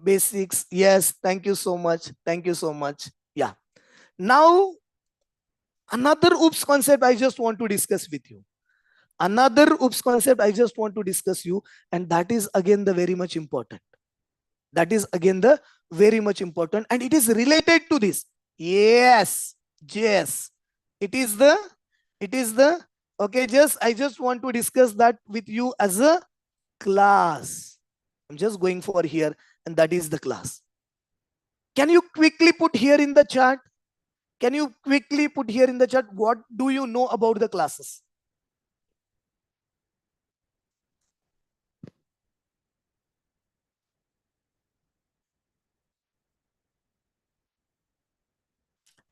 basics. Yes. Thank you so much. Thank you so much. Yeah. Now another oops concept I just want to discuss with you. Another oops concept I just want to discuss you, and that is again the very much important. That is again the very much important, and it is related to this. Yes. Yes. It is the, it is the, okay, just I just want to discuss that with you as a class. I'm just going for here, and that is the class. Can you quickly put here in the chat? Can you quickly put here in the chat what do you know about the classes?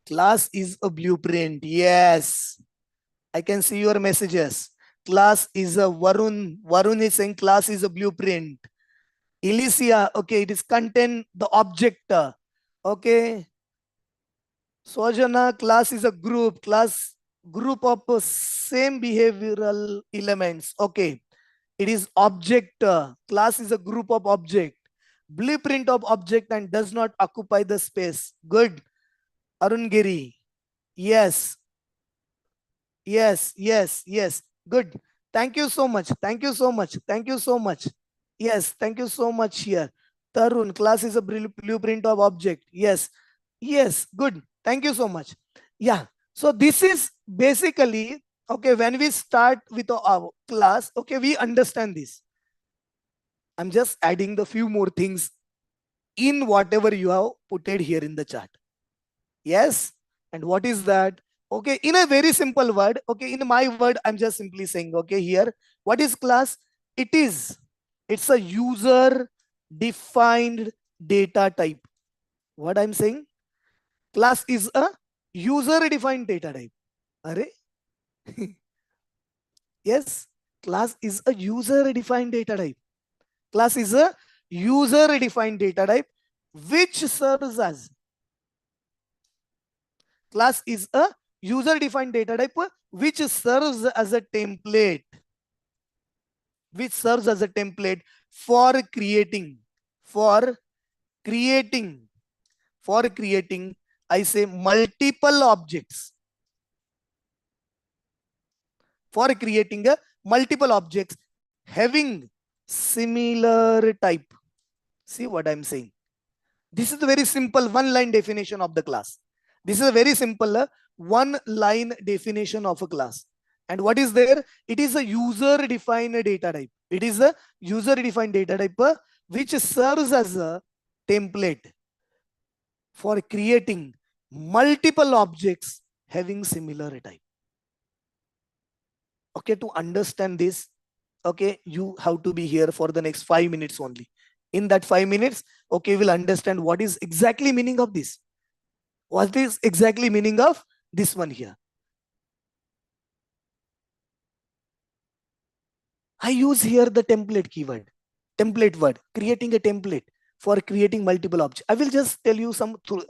Class is a blueprint. Yes. I can see your messages. Class is a Varun. Varun is saying class is a blueprint. Elysia, okay, it is contain the object. Okay. Sojana, class is a group. Class group of same behavioral elements. Okay. It is object. Class is a group of object. Blueprint of object and does not occupy the space. Good. Arun Giri. Yes. Yes, yes, yes. Good. Thank you so much. Thank you so much. Thank you so much. Yes, thank you so much here. Tarun, class is a blueprint of object. Yes, yes, good. Thank you so much. Yeah. So this is basically, okay, when we start with our class, okay, we understand this. I'm just adding the few more things in whatever you have put it here in the chat. Yes. And what is that? Okay, in a very simple word, okay, in my word, I'm just simply saying, okay, here, what is class? It's a user defined data type. What I'm saying? Class is a user defined data type. Are? Yes, class is a user defined data type. Class is a user defined data type which serves as class is a user defined data type which serves as a template for creating for creating creating I say multiple objects, for creating a multiple objects having similar type. See what I'm saying? This is a very simple one line definition of the class. This is a very simple one line definition of a class. And what is there? It is a user defined data type. It is a user defined data type which serves as a template for creating multiple objects having similar type. Okay, to understand this, okay, you have to be here for the next 5 minutes only. In that 5 minutes, okay, we'll understand what is exactly meaning of this. What is exactly meaning of this one here? I use here the template keyword, template word, creating a template for creating multiple objects. I will just tell you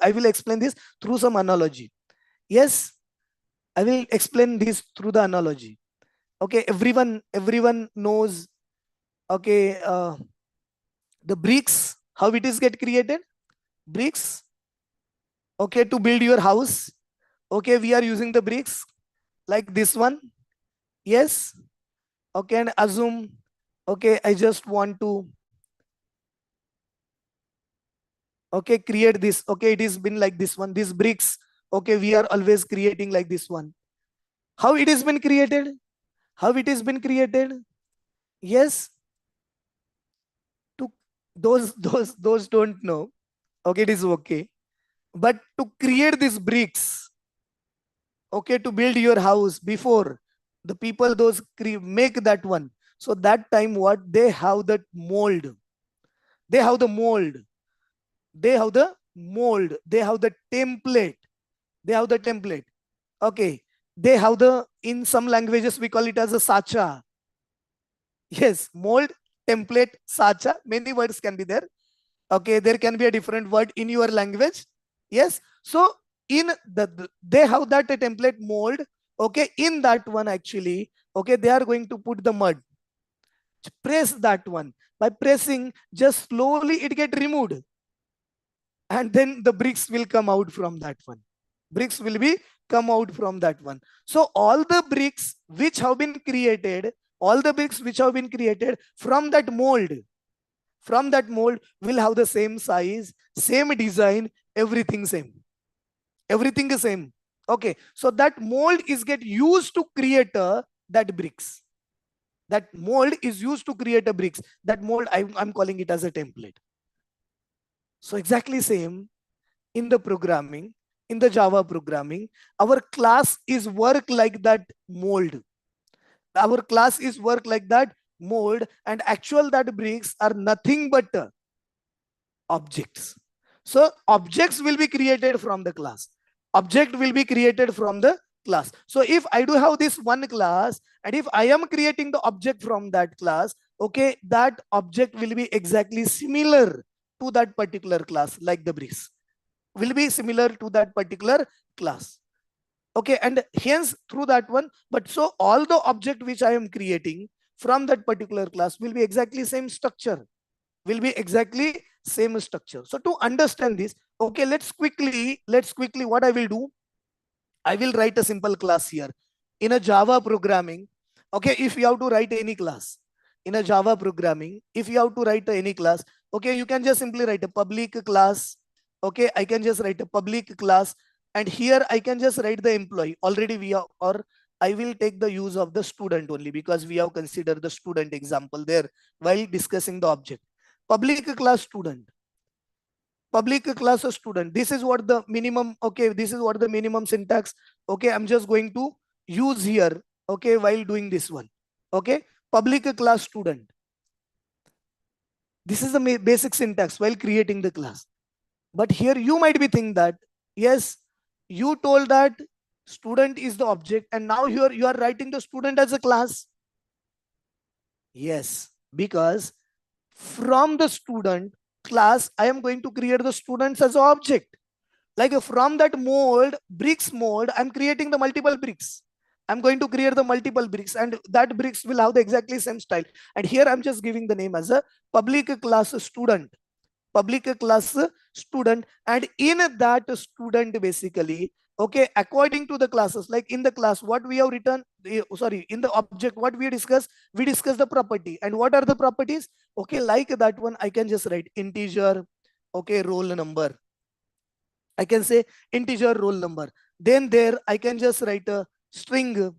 I will explain this through some analogy. Yes, I will explain this through the analogy. Okay, everyone knows, okay, the bricks, how it is get created? Bricks, okay, to build your house. Okay, we are using the bricks like this one. Yes, okay, and assume, okay, I just want to, okay, create this. Okay, it is been like this one, these bricks. Okay, we are always creating like this one. How it has been created? How it has been created? Yes, to those don't know, okay, it is okay. But to create these bricks, okay, to build your house, before the people those make that one, so that time what they have that mold, they have the mold, they have the mold, they have the template, they have the template. Okay, they have the, in some languages we call it as a sacha. Yes, mold, template, sacha, many words can be there. Okay, there can be a different word in your language. Yes, so in they have that template mold. Okay, in that one actually, okay, they are going to put the mud, press that one. By pressing, just slowly it get removed, and then the bricks will come out from that one. Bricks will be come out from that one. So all the bricks which have been created, all the bricks which have been created from that mold, will have the same size, same design, everything same, everything is same. Okay, so that mold is get used to create that bricks. That mold is used to create a bricks. That mold, I'm calling it as a template. So exactly same in the programming, in the Java programming, our class is work like that mold. Our class is work like that mold, and actual that bricks are nothing but objects. So objects will be created from the class. Object will be created from the class. So if I do have this one class, and if I am creating the object from that class, okay, that object will be exactly similar to that particular class, like the bricks will be similar to that particular class. Okay, and hence through that one, but so all the object which I am creating from that particular class will be exactly same structure, will be exactly same structure. So to understand this, okay, let's quickly what I will do, I will write a simple class here in a Java programming. Okay, if you have to write any class in a Java programming, if you have to write any class, okay, you can just simply write a public class. Okay, I can just write a public class, and here I can just write the employee. Already we are, or I will take the use of the student only, because we have considered the student example there while discussing the object. Public class student. public class student. This is what the minimum, okay, this is what the minimum syntax, okay, I'm just going to use here, okay, while doing this one. Okay, public class student. This is the basic syntax while creating the class. But here you might be thinking that, yes, you told that student is the object, and now here you are writing the student as a class. Yes, because from the student class, I am going to create the students as an object. Like from that mold, bricks mold, I'm creating the multiple bricks. I'm going to create the multiple bricks, and that bricks will have the exactly same style. And here I'm just giving the name as a public class student. Public class student, and in that student basically, okay, according to the classes, like in the class what we have written, sorry, in the object what we discuss the property. And what are the properties? Okay, like that one I can just write integer, okay, roll number. I can say integer roll number. Then there I can just write a string.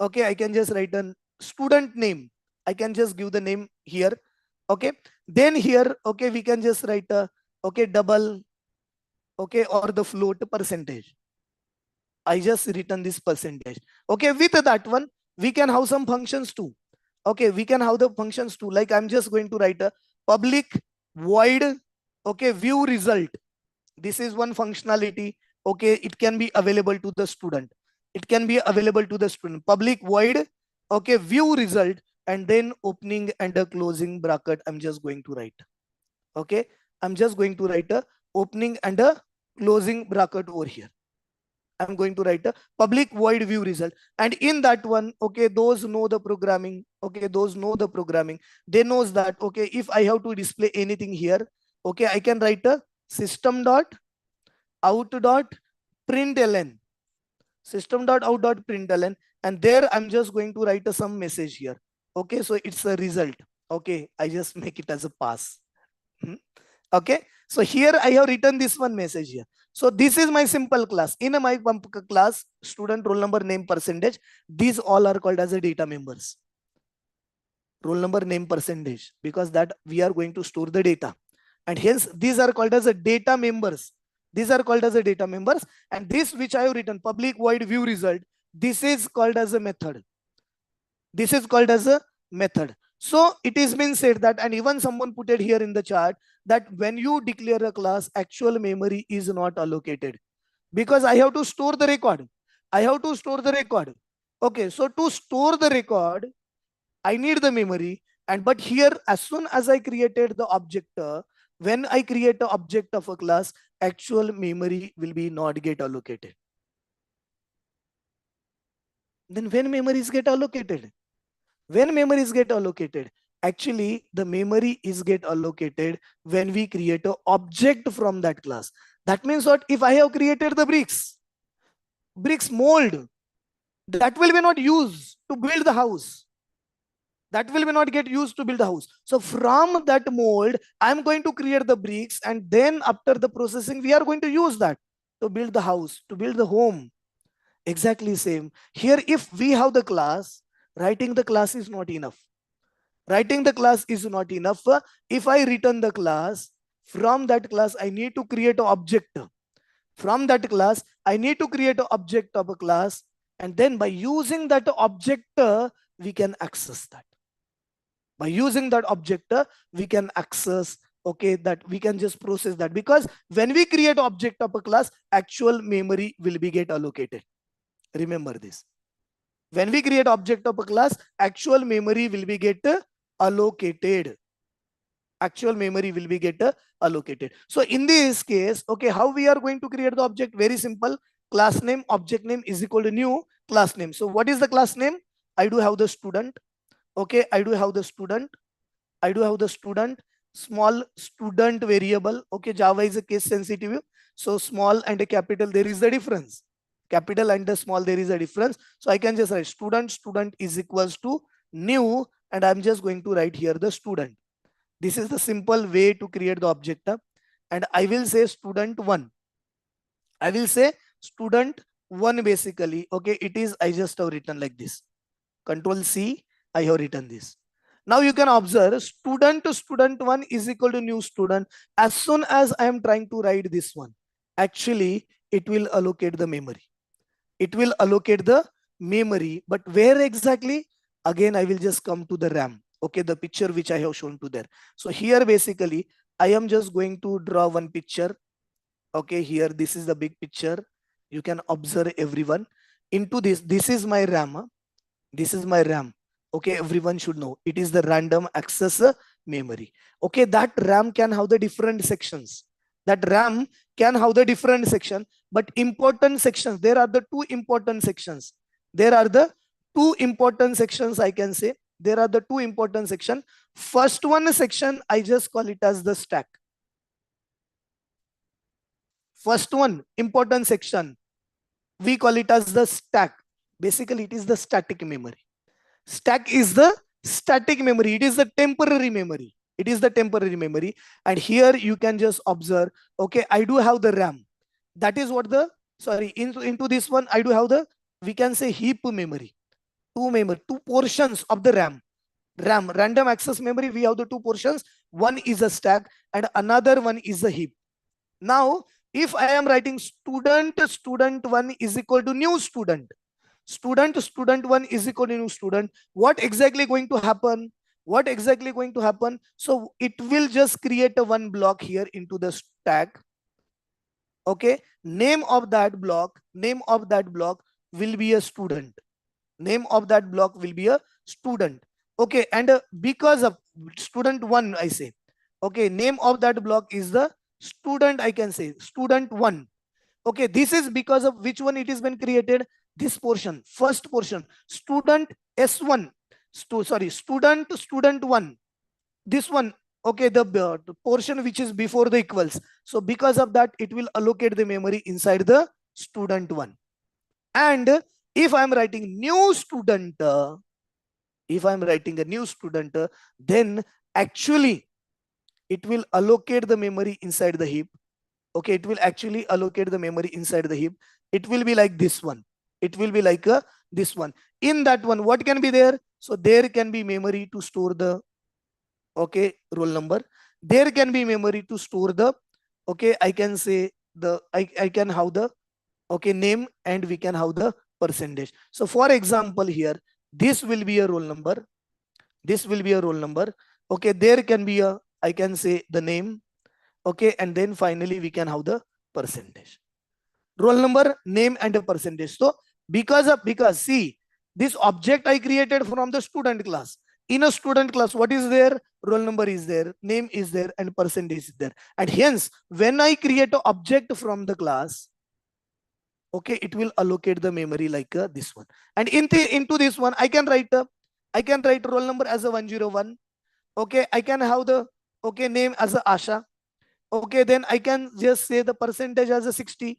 Okay, I can just write a student name. I can just give the name here. Okay, then here, okay, we can just write a, okay, double, okay, or the float percentage. I just written this percentage. Okay, with that one we can have some functions too. Okay, we can have the functions too. Like I'm just going to write a public void, okay, view result. This is one functionality. Okay, it can be available to the student. It can be available to the student. Public void, okay, view result, and then opening and a closing bracket. I'm just going to write. Okay, I'm just going to write a opening and a closing bracket over here. I'm going to write a public void view result. And in that one, okay, those know the programming. Okay, those know the programming. They knows that, okay, if I have to display anything here, okay, I can write a system dot out dot println, system dot out dot println, and there I'm just going to write some message here. Okay, so it's a result. Okay, I just make it as a pass. Okay, so here I have written this one message here. So this is my simple class. In my class, student, roll number, name, percentage, these all are called as a data members. Roll number, name, percentage, because that we are going to store the data, and hence these are called as a data members. These are called as a data members. And this which I have written, public void view result, this is called as a method. This is called as a method. So it is been said that, and even someone put it here in the chart, that when you declare a class, actual memory is not allocated, because I have to store the record. I have to store the record. Okay, so to store the record, I need the memory. And but here, as soon as I created the object, when I create the object of a class, actual memory will be not get allocated. Then when memories get allocated? When memories get allocated? Actually, the memory is get allocated when we create an object from that class. That means what? If I have created the bricks mold, that will be not used to build the house. That will be not get used to build the house. So from that mold, I'm going to create the bricks, and then after the processing, we are going to use that to build the house, to build the home. Exactly same. Here, if we have the class, writing the class is not enough. Writing the class is not enough. If I return the class, from that class, I need to create an object. From that class, I need to create an object of a class. And then by using that object, we can access that. By using that object, we can access, okay, that we can just process that. Because when we create object of a class, actual memory will be get allocated. Remember this. When we create object of a class, actual memory will be get allocated. Actual memory will be get allocated. So in this case, okay, how we are going to create the object? Very simple. Class name, object name is equal to new class name. So what is the class name? I do have the student. Okay, I do have the student. I do have the student. Small student variable. Okay, Java is a case sensitive. So small and a capital, there is the difference. Capital and the small, there is a difference. So I can just write student is equals to new, and I'm just going to write here the student. This is the simple way to create the object. And I will say student1. I will say student1 basically. Okay, it is, I just have written like this. Control C, I have written this. Now you can observe student to student 1 is equal to new student. As soon as I am trying to write this one, actually it will allocate the memory. It will allocate the memory, but where exactly? Again, I will just come to the RAM. Okay, the picture which I have shown to there. So here basically I am just going to draw one picture. Okay, here this is the big picture. You can observe everyone. Into this is my RAM. This is my RAM. Okay, everyone should know it is the random access memory. Okay, that RAM can have the different sections. That RAM can have the different section, but important sections, there are the two important sections. There are the two important sections, I can say. There are the two important section. First one section, I just call it as the stack. First one important section, we call it as the stack. Basically, it is the static memory. Stack is the static memory. It is the temporary memory. It is the temporary memory. And here you can just observe, okay, I do have the RAM. That is what the, sorry, into this one, I do have the, we can say heap memory. Two portions of the RAM. RAM, random access memory, we have the two portions. One is a stack and another one is a heap. Now, if I am writing student 1 is equal to new student, student 1 is equal to new student, what exactly going to happen? What exactly going to happen? So it will just create a one block here into the stack. Okay, name of that block will be a student. Name of that block will be a student. Okay, and because of student 1, I say, okay, name of that block is the student, I can say student 1. Okay, this is because of which one it has been created? This portion, first portion, student S1, student 1. This one, okay, the portion which is before the equals. So because of that, it will allocate the memory inside the student 1. And if I'm writing new student, if I'm writing a new student, then actually it will allocate the memory inside the heap. Okay, it will actually allocate the memory inside the heap. It will be like this one. It will be like this one. In that one, what can be there? So there can be memory to store the, okay, roll number. There can be memory to store the, okay, I can say the, I can have the, okay, name, and we can have the percentage. So for example here, this will be a roll number. This will be a roll number. Okay, there can be a, I can say the name. Okay, and then finally we can have the percentage. Roll number, name, and a percentage. So because see, this object I created from the student class. In a student class, what is there? Roll number is there, name is there, and percentage is there. And hence, when I create an object from the class, okay, it will allocate the memory like this one. And into this one, I can write roll number as a 101. Okay, I can have the, okay, name as a Asha. Okay, then I can just say the percentage as a 60.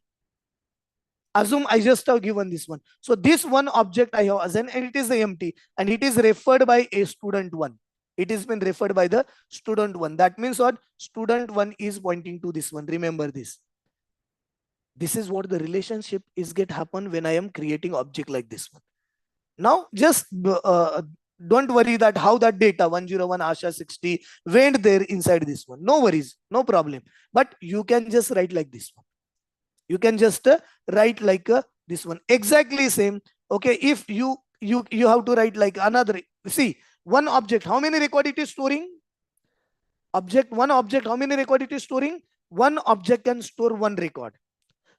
Assume I just have given this one. So this one object I have as an, and it is the empty, and it is referred by a student 1. It has been referred by the student 1. That means what? Student 1 is pointing to this one. Remember this. This is what the relationship is get happen when I am creating object like this one. Now just don't worry that how that data 101 Asha 60 went there inside this one. No worries, no problem. But you can just write like this one. You can just write like this one. Exactly same. Okay, if you have to write like another. See, one object, how many record it is storing? One object, how many record it is storing? One object can store one record.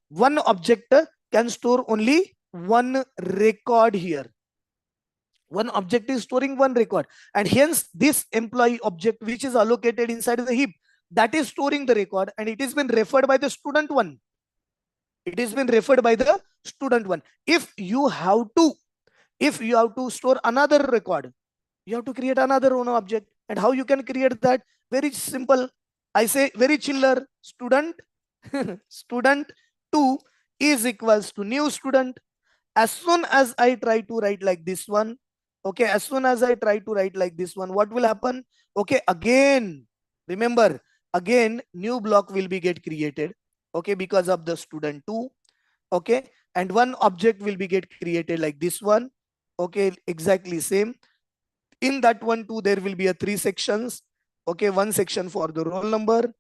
One object can store only one record here. One object is storing one record, and hence this employee object which is allocated inside the heap, that is storing the record, and it has been referred by the student 1. It has been referred by the student 1. If you have to store another record, you have to create another one object. And how you can create that? Very simple. I say very chiller. Student student 2 is equals to new student. As soon as I try to write like this one, okay, as soon as I try to write like this one, what will happen? Okay, again, remember, again, new block will be get created. Okay, because of the student 2. Okay, and one object will be get created like this one. Okay, exactly same. In that one too, there will be a 3 sections. Okay, one section for the roll number.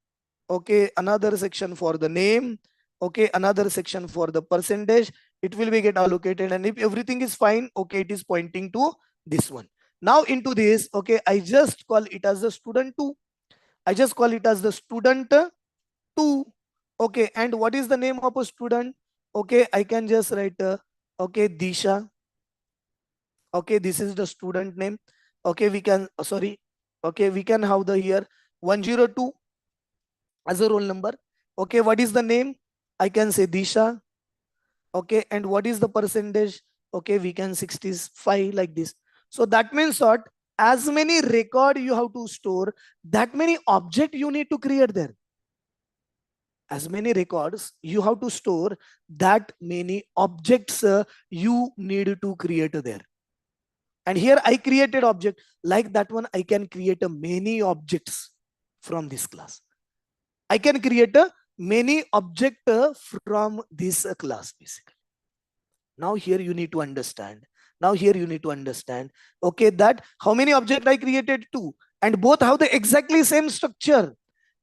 Okay, another section for the name. Okay, another section for the percentage. It will be get allocated, and if everything is fine, okay, it is pointing to this one. Now into this, okay, I just call it as the student 2. I just call it as the student 2. Okay, and what is the name of a student? Okay, I can just write okay, Disha. Okay, this is the student name. Okay, we can sorry. Okay, we can have the here 102 as a roll number. Okay, what is the name? I can say Disha. Okay, and what is the percentage? Okay, we can 65 like this. So that means what? As many record you have to store, that many object you need to create there. As many records you have to store, that many objects you need to create there. And here I created object like that one. I can create a many objects from this class. I can create a many object from this class basically. Now here you need to understand. Now here you need to understand. Okay, that how many object I created? 2, and both have the exactly same structure.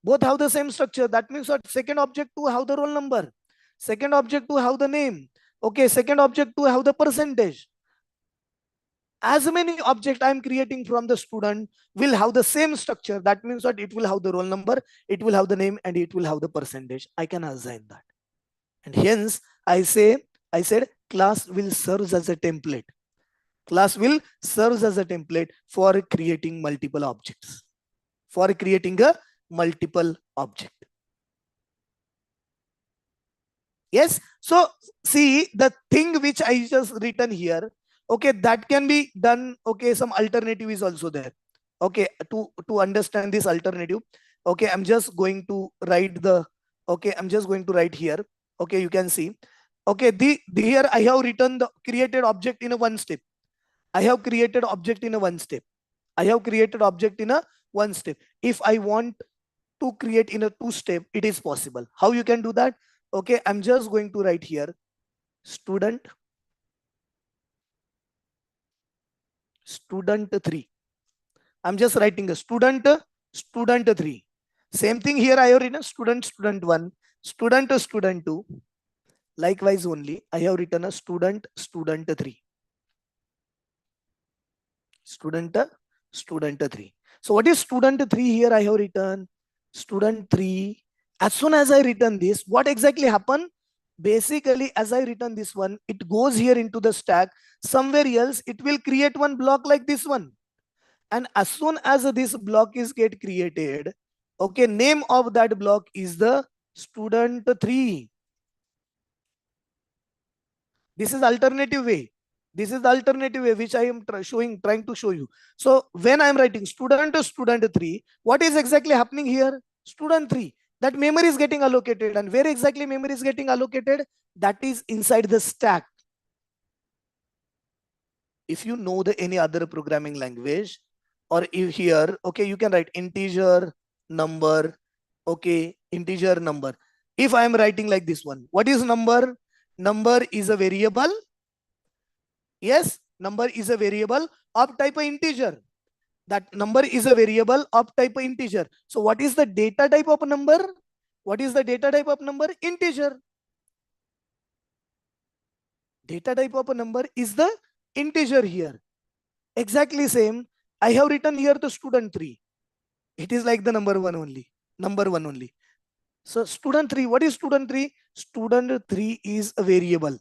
Both have the same structure. That means what? Second object to have the roll number. Second object to have the name. Okay, second object to have the percentage. As many object I am creating from the student will have the same structure. That means what? It will have the roll number, it will have the name, and it will have the percentage. I can assign that. And hence I said class will serve as a template. Class will serve as a template for creating multiple objects. For creating a multiple object. Yes. So see the thing which I just written here. Okay, that can be done. Okay, some alternative is also there. Okay, to understand this alternative. Okay, I'm just going to write the. Okay, I'm just going to write here. Okay, you can see. Okay, the here I have written the created object in a one step. I have created object in a one step. I have created object in a one step. If I want to create in a 2 step, it is possible. How you can do that? Okay, I'm just going to write here student 3. I'm just writing a student 3. Same thing here I have written student 1, student 2. Likewise only I have written a student 3. Student 3. So what is student 3 here? I have written student 3. As soon as I written this, what exactly happened? Basically, as I written this one, it goes here into the stack. Somewhere else, it will create one block like this one. And as soon as this block is get created, okay, name of that block is the student 3. This is alternative way. This is the alternative way which I am trying to show you. So when I am writing student 3, what is exactly happening here? Student 3. That memory is getting allocated, and where exactly memory is getting allocated? That is inside the stack. If you know the any other programming language, or if here, okay, you can write integer number. Okay, integer number. If I am writing like this one, what is number? Number is a variable. Yes, number is a variable of type of integer. That number is a variable of type of integer. So what is the data type of number? What is the data type of number? Integer. Data type of a number is the integer here. Exactly same. I have written here the student 3. It is like the number 1 only. Number 1 only. So student 3, what is student 3? Student 3 is a variable,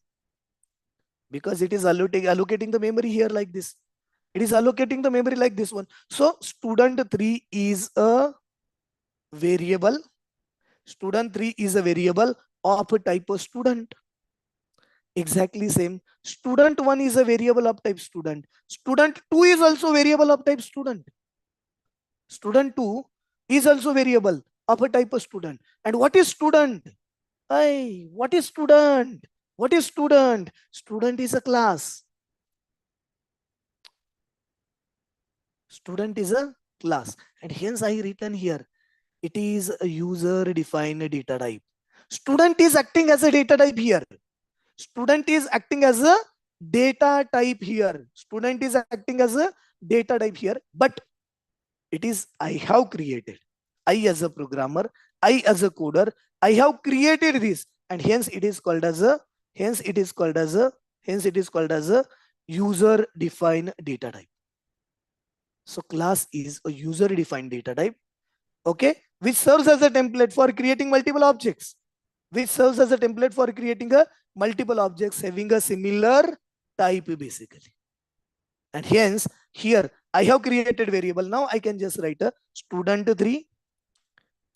because it is allocating the memory here like this. It is allocating the memory like this one. So student 3 is a variable. Student 3 is a variable of a type of student. Exactly same. Student 1 is a variable of type student. Student 2 is also variable of type student. Student 2 is also variable of a type of student. And what is student? Hey, what is student? What is student? Student is a class. Student is a class. And hence I written here, it is a user defined data type. Student is acting as a data type here. Student is acting as a data type here. Student is acting as a data type here, but it is I have created. I as a programmer, I as a coder, I have created this, and hence it is called as a user defined data type. So class is a user defined data type, okay, which serves as a template for creating multiple objects, having a similar type basically. And hence here I have created variable. Now I can just write a student3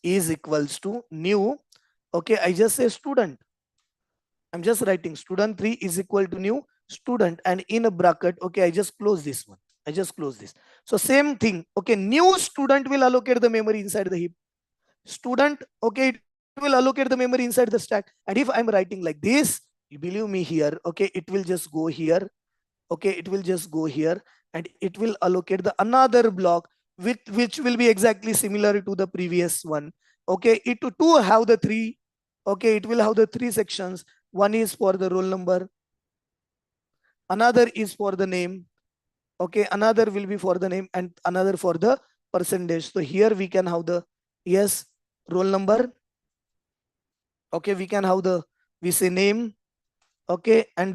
is equals to new. Okay, I just say student. I'm just writing student3 is equal to new student, and in a bracket, okay, I just close this one. I just close this. So same thing. Okay, new student will allocate the memory inside the heap. Student, okay, it will allocate the memory inside the stack. And if I'm writing like this, you believe me here, okay, it will just go here. Okay, it will just go here, and it will allocate the another block with which will be exactly similar to the previous one. Okay, it to have the three. Okay, it will have the three sections. One is for the roll number, another is for the name. Okay, another will be for the name, and another for the percentage. So here we can have the, yes, roll number. Okay, we can have the, we say name. Okay, and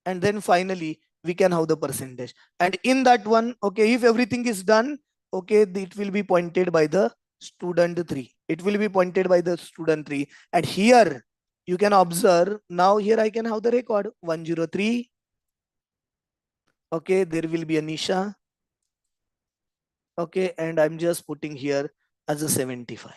then finally we can have the percentage. And in that one, okay, if everything is done, okay, it will be pointed by the student3. It will be pointed by the student3. And here you can observe, now here I can have the record 103. Okay, there will be a Nisha. Okay, and I'm just putting here as a 75.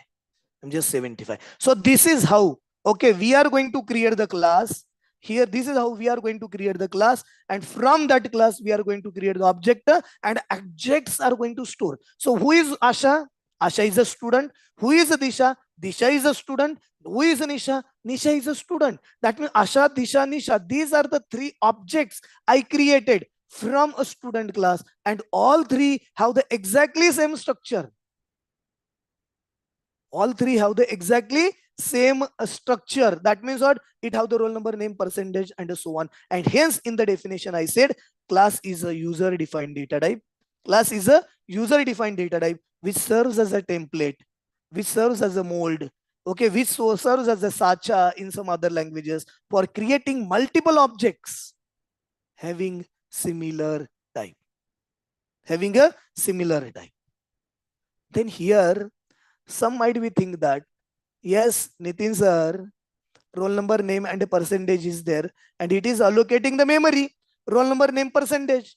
I'm just 75. So this is how, okay, we are going to create the class. Here, this is how we are going to create the class. And from that class, we are going to create the object, and objects are going to store. So who is Asha? Asha is a student. Who is Disha? Disha is a student. Who is Nisha? Nisha is a student. That means Asha, Disha, Nisha. These are the three objects I created from a student class, and all three have the exactly same structure. All three have the exactly same structure. That means what? It have the roll number, name, percentage, and so on. And hence in the definition I said class is a user defined data type. Class is a user defined data type which serves as a template, which serves as a mold, okay, which serves as a sacha in some other languages for creating multiple objects having similar type. Having a similar type. Then here some might be think that, yes, Nitin sir, roll number, name, and a percentage is there, and it is allocating the memory, roll number, name, percentage.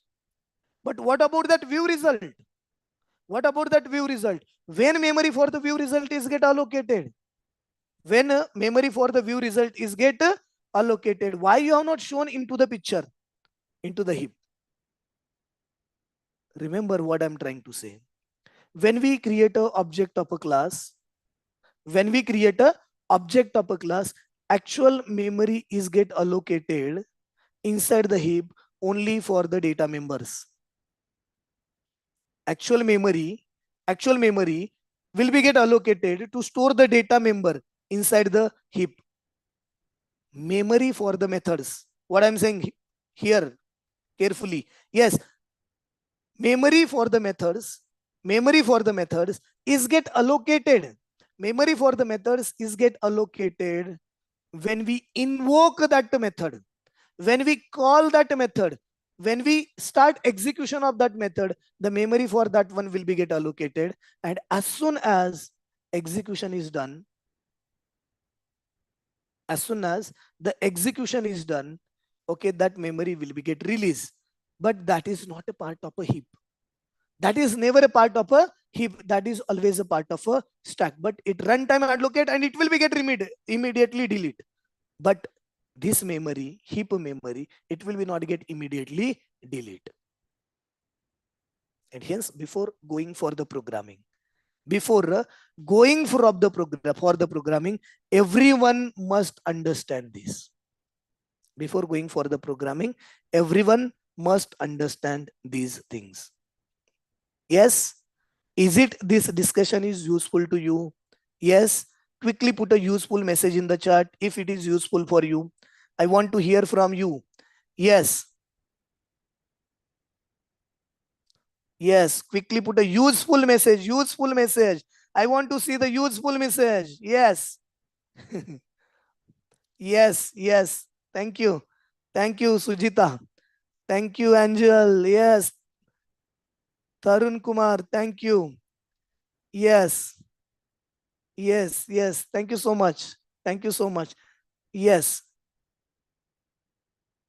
But what about that view result? What about that view result? When memory for the view result is get allocated? When memory for the view result is get allocated, why you have not shown into the picture, into the heap? Remember what I'm trying to say. When we create a object of a class, actual memory is get allocated inside the heap only for the data members. Actual memory will be get allocated to store the data member inside the heap. Memory for the methods. What I'm saying here carefully. Yes, memory for the methods is get allocated. Memory for the methods is get allocated when we invoke that method, when we call that method, when we start execution of that method, the memory for that one will be get allocated. And as soon as execution is done, okay, that memory will be get released. But that is not a part of a heap. That is never a part of a heap. That is always a part of a stack. But it runtime allocate and it will be get immediately delete. But this memory, heap memory, it will be not get immediately delete. And hence, before going for the programming, everyone must understand this. Before going for the programming, everyone must understand these things. Yes, is it this discussion is useful to you? Yes, quickly put a useful message in the chat if it is useful for you. I want to hear from you. Yes. Yes, quickly put a useful message, useful message. I want to see the useful message. Yes. Yes, yes. Thank you. Thank you, Sujita. Thank you, Angel. Yes. Tarun Kumar, thank you. Yes. Yes, yes. Thank you so much. Thank you so much. Yes.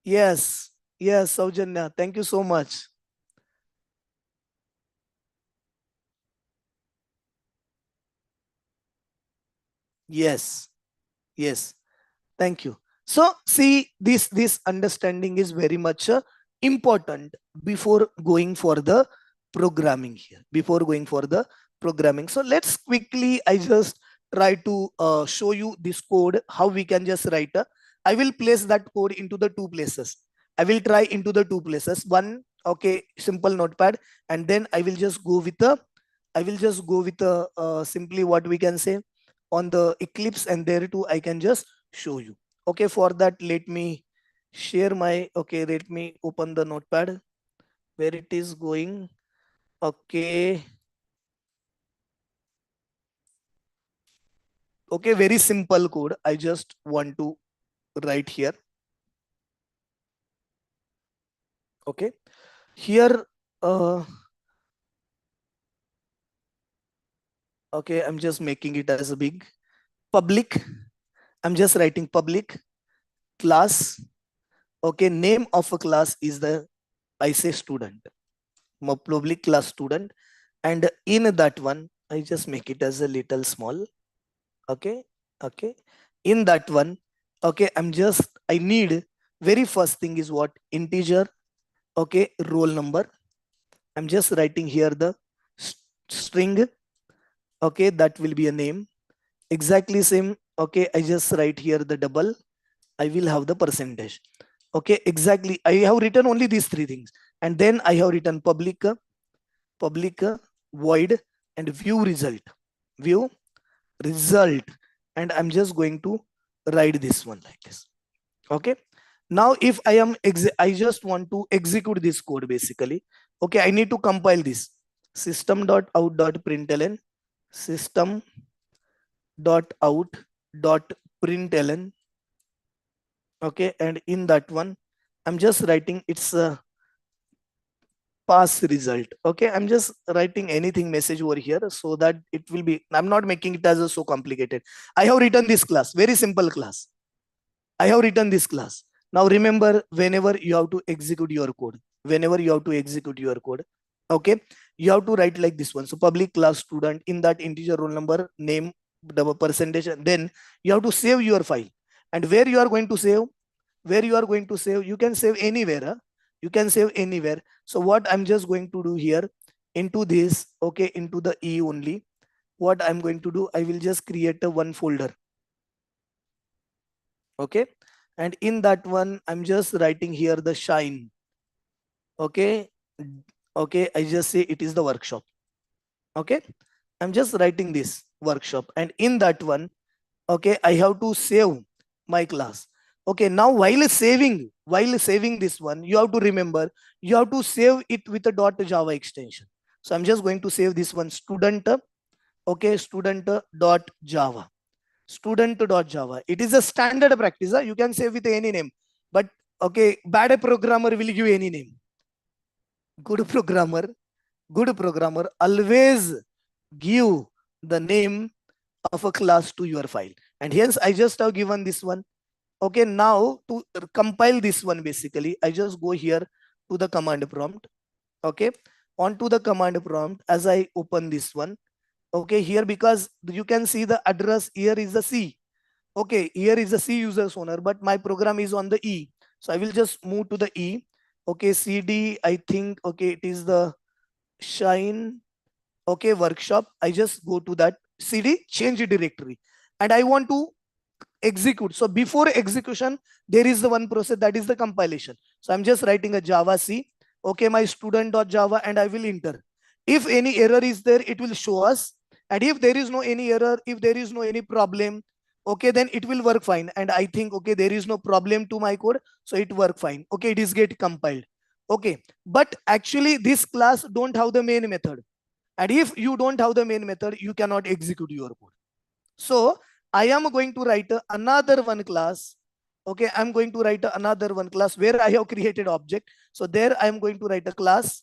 Yes. Yes, Saujanya. Thank you so much. Yes. Yes. Thank you. So see, this understanding is very much important before going for the programming here. Before going for the programming. So let's quickly, I just try to show you this code, how we can just write. I will place that code into the two places. I will try into the two places. One, okay, simple notepad, and then I will just go with a, I will just go with a simply what we can say on the Eclipse, and there too I can just show you. Okay, for that let me share my, okay, let me open the notepad where it is going. Okay, okay, very simple code I just want to write here. Okay, here okay, I'm just making it as a big public. I'm just writing public class. Okay, name of a class is the, I say student, public class student, and in that one I just make it as a little small. Okay, okay, in that one, okay, I'm just, I need, very first thing is what, integer. Okay, roll number. I'm just writing here the string. Okay, that will be a name, exactly same. Okay, I just write here the double, I will have the percentage. Okay, exactly, I have written only these three things, and then I have written public, public void, and view result, view result, and I'm just going to write this one like this. Okay, now if I am I just want to execute this code basically. Okay, I need to compile this system.out.println, system.out.println. Okay, and in that one I'm just writing it's a pass result. Okay, I'm just writing anything message over here so that it will be, I'm not making it as a so complicated. I have written this class, very simple class. I have written this class. Now remember, whenever you have to execute your code, whenever you have to execute your code, okay, you have to write like this one. So public class student, in that integer roll number, name, double percentage, and then you have to save your file. And where you are going to save, where you are going to save, you can save anywhere. Huh? You can save anywhere. So what I'm just going to do here, into this, okay, into the E only, what I'm going to do, I will just create a one folder. Okay, and in that one I'm just writing here the Shine. Okay, okay, I just say it is the workshop. Okay, I'm just writing this workshop, and in that one, okay, I have to save my class. Okay, now while saving this one, you have to remember, you have to save it with a .java extension. So I'm just going to save this one student. Okay, student.java, student.java. It is a standard practice. You can save with any name, but okay, bad programmer will give any name. Good programmer, good programmer always give the name of a class to your file. And hence I just have given this one. Okay, now to compile this one, basically I just go here to the command prompt. Okay, onto the command prompt, as I open this one. Okay, here, because you can see the address here is the C. Okay, here is the C users owner, but my program is on the E. So I will just move to the E. Okay, CD, I think, okay, it is the Shine. Okay, workshop. I just go to that CD, change directory, and I want to execute. So before execution, there is the one process, that is the compilation. So I'm just writing a Java C. Okay, my student.java, and I will enter. If any error is there, it will show us. And if there is no any error, if there is no any problem, okay, then it will work fine. And I think, okay, there is no problem to my code, so it work fine. Okay, it is get compiled. Okay, but actually this class don't have the main method, and if you don't have the main method, you cannot execute your code. So I am going to write another one class. Okay, I'm going to write another one class where I have created object. So there I am going to write a class.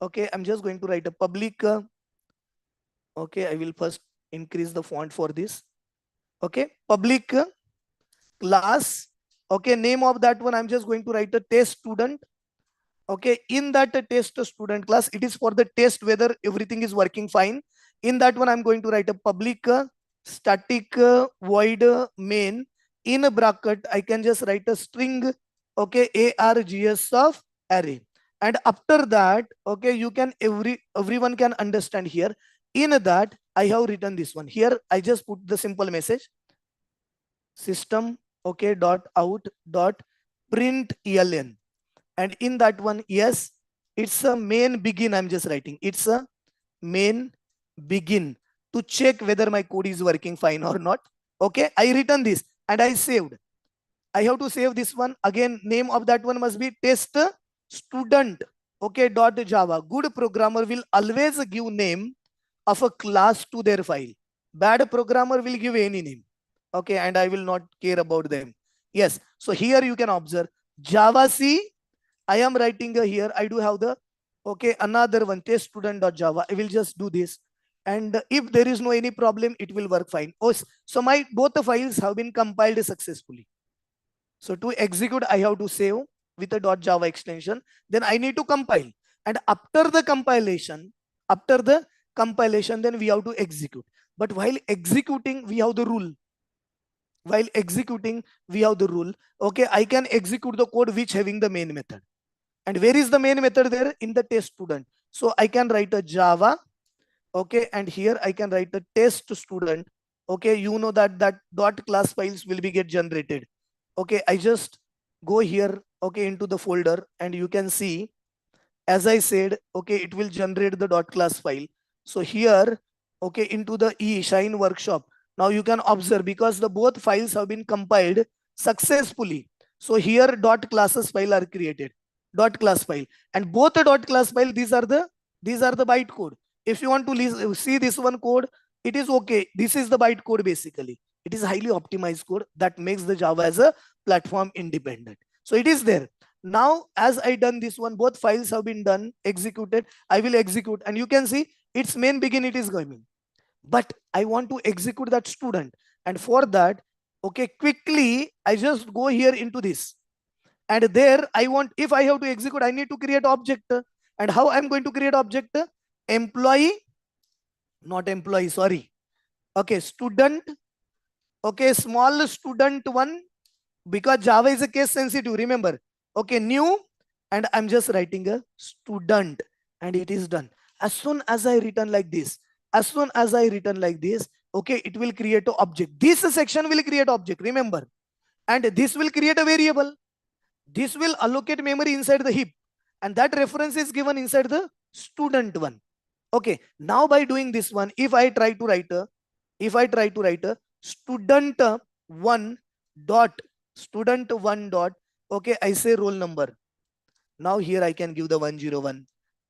Okay, I'm just going to write a public. Okay, I will first increase the font for this. Okay, public class. Okay, name of that one, I'm just going to write a test student. Okay, in that test student class, it is for the test whether everything is working fine. In that one, I'm going to write a public static void main. In a bracket, I can just write a string. Okay, args of array. And after that, okay, you can everyone can understand here. In that, I have written this one here. I just put the simple message system, okay, dot out dot print eln. And in that one, yes, it's a main begin. I'm just writing it's a main begin to check whether my code is working fine or not. Okay, I written this and I saved. I have to save this one again. Name of that one must be test student. Okay, dot java. Good programmer will always give name of a class to their file. Bad programmer will give any name. Okay, and I will not care about them. Yes, so here you can observe Java C. I am writing here. I do have the okay another one test student.java. I will just do this, and if there is no any problem, it will work fine. Oh, so my both the files have been compiled successfully. So to execute, I have to save with a .java extension. Then I need to compile, and after the compilation, then we have to execute. But while executing, we have the rule. While executing, we have the rule. Okay, I can execute the code which having the main method. And where is the main method? There in the test student. So I can write a Java. Okay, and here I can write a test student. Okay, you know that dot class files will be get generated. Okay, I just go here, okay, into the folder, and you can see, as I said, okay, it will generate the dot class file. So here, okay, into the Shine workshop. Now you can observe because the both files have been compiled successfully. So here dot classes file are created, dot class file, and both the dot class file, these are the bytecode. If you want to see this one code, it is okay. This is the bytecode basically. It is highly optimized code that makes the Java as a platform independent. So it is there. Now, as I done this one, both files have been done, executed. I will execute, and you can see its main begin, it is going. But I want to execute that student. And for that, okay, quickly, I just go here into this. And there I want, if I have to execute, I need to create object. And how I'm going to create object? Employee, not employee, sorry. Okay, student. Okay, small student one, because Java is a case sensitive, remember. Okay, new, and I'm just writing a student, and it is done. As soon as I written like this, okay, it will create an object. This section will create object, remember. And this will create a variable. This will allocate memory inside the heap, and that reference is given inside the student one. Okay, now by doing this one, if I try to write a student one dot, okay, I say roll number. Now here I can give the 101.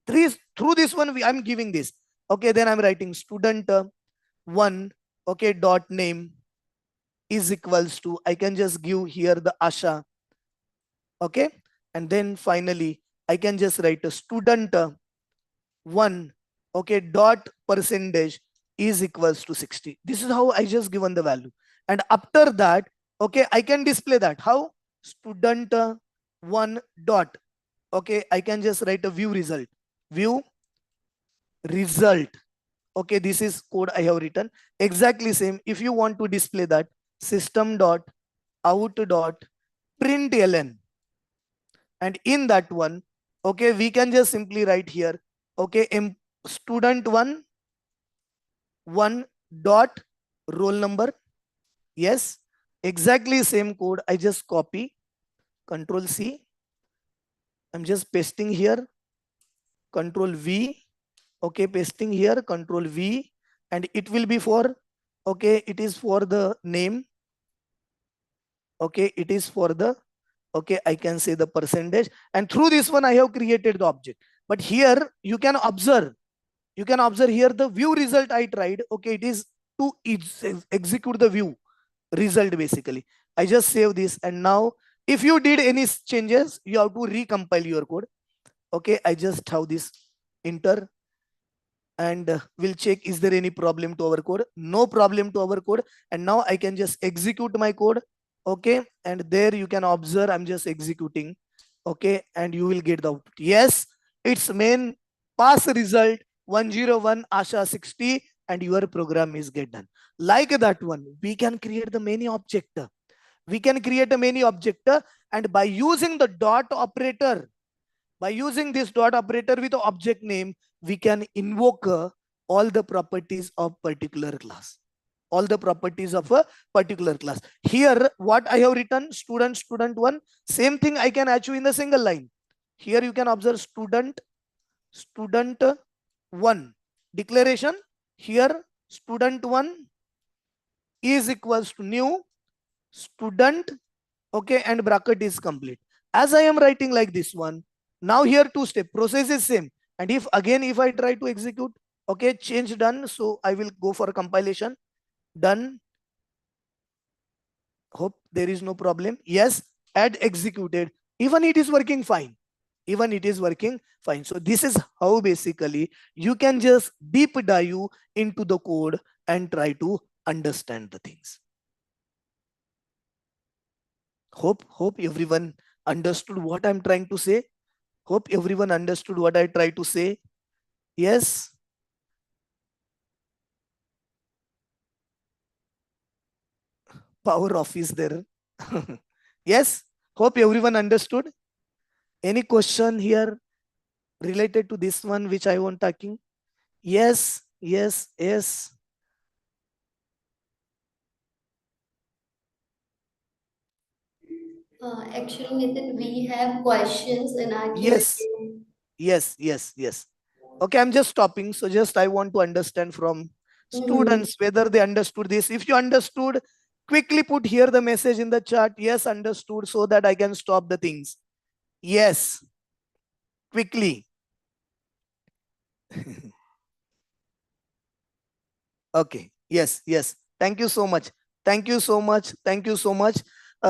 Through this one, I'm giving this. Okay, then I'm writing student one, okay, dot name is equals to, I can just give here the Asha. Okay, and then finally I can just write a student one, okay, dot percentage is equals to 60. This is how I just given the value. And after that, okay, I can display that. How? Student one dot, okay, I can just write a view result. Okay, this is code I have written. Exactly same. If you want to display that, system dot out dot println. And in that one, okay, we can just simply write here, okay, student one dot roll number. Yes, exactly same code. I just copy, Control C. I'm just pasting here, Control V. Okay, pasting here, Control V, and it will be for, okay, it is for the name. Okay, it is for the, okay, I can say the percentage, and through this one I have created the object. But here you can observe, here the view result I tried. Okay, it is to execute the view result basically. I just save this, and now if you did any changes, you have to recompile your code. Okay, I just have this enter, and we'll check is there any problem to our code. No problem to our code. And now I can just execute my code. Okay, and there you can observe I'm just executing. Okay, and you will get the output. Yes, it's main pass result 101 Asha 60, and your program is get done. Like that one, we can create the many object. We can create a many object, and by using the dot operator, by using this dot operator with the object name, we can invoke all the properties of particular class. All the properties of a particular class. Here, what I have written, student, student one, same thing I can achieve in the single line. Here you can observe student, student one. Declaration, here student one is equals to new student. Okay, and bracket is complete. As I am writing like this one, now here two step process is same. And if again, if I try to execute, okay, change done. So I will go for compilation. Done. Hope there is no problem. Yes, add executed. Even it is working fine. Even it is working fine. So this is how basically you can just deep dive into the code and try to understand the things. Hope everyone understood what I'm trying to say. Hope everyone understood what I try to say. Yes. Power office there. Yes. Hope everyone understood. Any question here related to this one which I want talking? Yes. Yes. Yes. Actually, Nitin, we have questions in our Yes. Q&A. Yes. Yes. Yes. Okay, I'm just stopping. So just I want to understand from Mhm. students whether they understood this. If you understood, quickly put here the message in the chat. Yes, understood, so that I can stop the things. Yes, quickly. Okay. Yes. Yes. Thank you so much. Thank you so much. Thank you so much.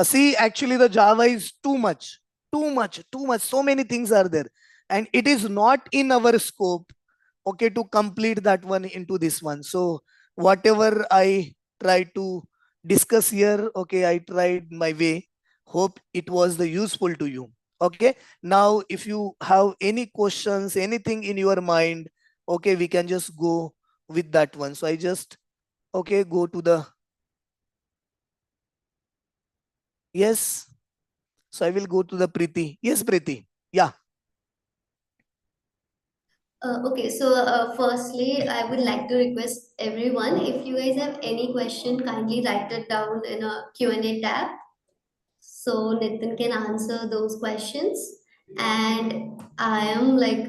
See, actually, the Java is too much. Too much. Too much. So many things are there. And it is not in our scope, okay, to complete that one into this one. So whatever I try to discuss here, okay, I tried my way. Hope it was the useful to you. Okay. Now, if you have any questions, anything in your mind, okay, we can just go with that one. So I just, okay, go to the, yes. So I will go to the Preeti. Yes, Preeti. Yeah. Okay, so firstly, I would like to request everyone, if you guys have any question, kindly write it down in a Q&A tab. So Nitin can answer those questions. And I am like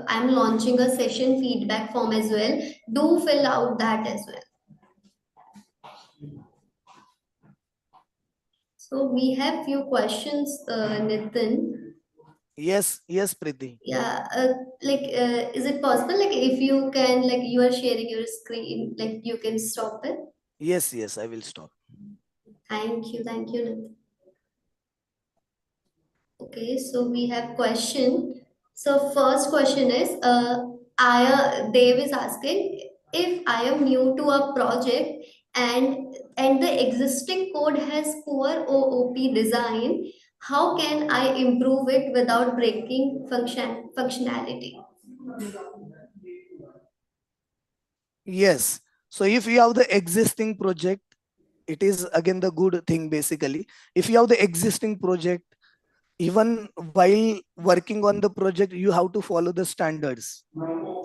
I'm launching a session feedback form as well. Do fill out that as well. So we have few questions, Nitin. Yes. Yes, Preeti. Yeah, is it possible, like, if you can, like, you are sharing your screen, like, you can stop it? Yes. Yes, I will stop. Thank you, Nitin. Okay, so we have question. So first question is, Dave is asking, if I am new to a project and the existing code has poor OOP design, how can I improve it without breaking functionality? Yes. So if you have the existing project, it is again the good thing basically. If you have the existing project, even while working on the project, you have to follow the standards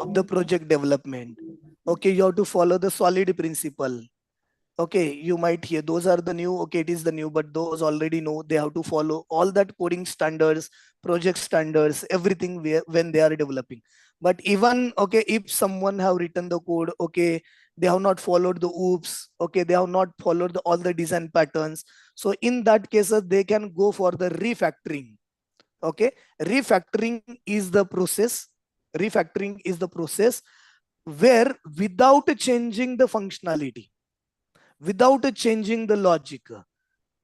of the project development. Okay, you have to follow the solid principle. Okay, you might hear those are the new, okay, it is the new, but those already know they have to follow all that coding standards, project standards, everything when they are developing. But even, okay, if someone have written the code, okay, they have not followed the oops, okay, they have not followed all the design patterns. So in that cases, they can go for the refactoring. Okay, refactoring is the process. Refactoring is the process where without changing the functionality, without changing the logic,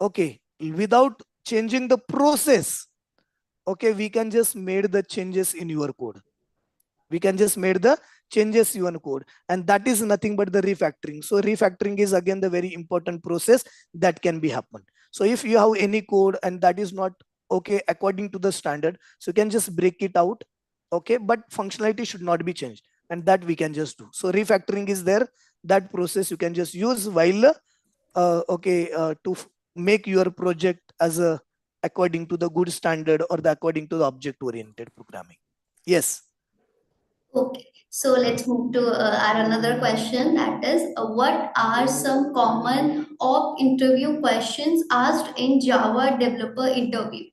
okay, without changing the process, okay, we can just made the changes in your code. We can just made the changes in code, and that is nothing but the refactoring. So refactoring is again the very important process that can be happen. So if you have any code and that is not okay according to the standard, so you can just break it out, okay, but functionality should not be changed, and that we can just do. So refactoring is there, that process you can just use while okay, to make your project as a according to the good standard or the according to the object oriented programming. Yes. Okay, so let's move to our another question, that is, what are some common op interview questions asked in Java developer interview?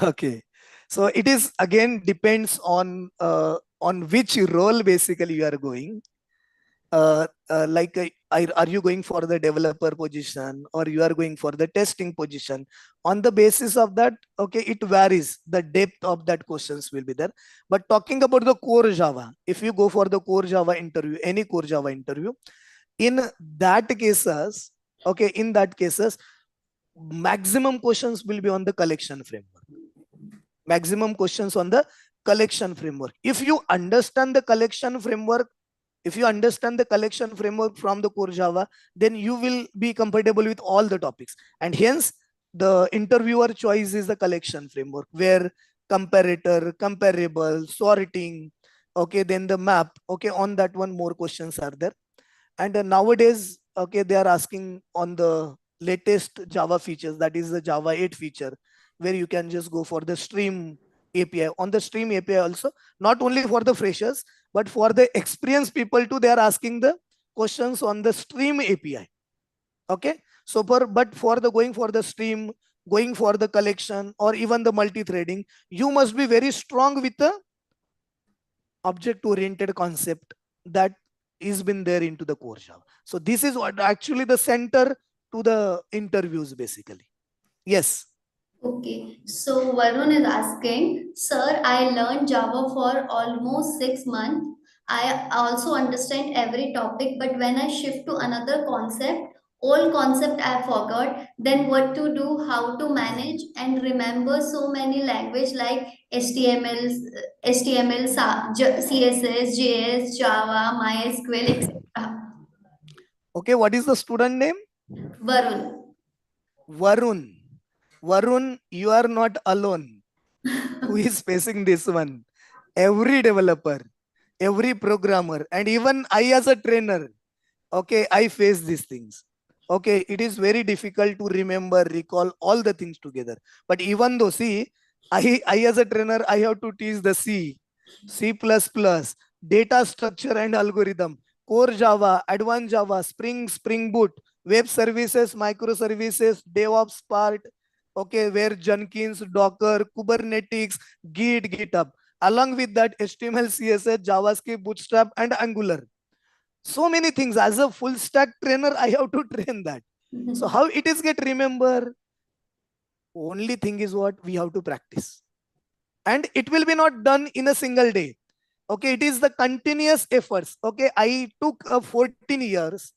Okay, so it is again depends on which role basically you are going. Like are you going for the developer position or you are going for the testing position? On the basis of that, okay, it varies, the depth of that questions will be there. But talking about the core Java, if you go for the core Java interview, any core Java interview, in that cases, okay, in that cases, maximum questions will be on the collection framework. Maximum questions on the collection framework. If you understand the collection framework, if you understand the collection framework from the core Java, then you will be compatible with all the topics. And hence, the interviewer choice is the collection framework, where comparator, comparable, sorting, okay, then the map, okay, on that one more questions are there. And nowadays, okay, they are asking on the latest Java features, that is the Java 8 feature, where you can just go for the stream API. On the stream API also, not only for the freshers, but for the experienced people too, they are asking the questions on the stream API. Okay, so but for the going for the stream, going for the collection, or even the multi-threading, you must be very strong with the object oriented concept that is been there into the core Java. So this is what actually the center to the interviews basically. Yes. Okay, so Varun is asking, Sir, I learned Java for almost 6 months. I also understand every topic, but when I shift to another concept, old concept I forgot, then what to do, how to manage, and remember so many language like HTML, CSS, JS, Java, MySQL, etc. Okay, what is the student name? Varun. Varun. Varun, you are not alone. Who is facing this one? Every developer, every programmer, and even I as a trainer, okay, I face these things. Okay, it is very difficult to remember, recall all the things together. But even though, see, I as a trainer, I have to teach the C++, data structure and algorithm, core Java, advanced Java, Spring Boot, web services, microservices, DevOps part, okay, where Jenkins, Docker, Kubernetes, Git, GitHub. Along with that, HTML, CSS, JavaScript, Bootstrap, and Angular. So many things. As a full stack trainer, I have to train that. So how it is get remember? Only thing is what we have to practice. And it will be not done in a single day. Okay, it is the continuous efforts. Okay, I took 14 years.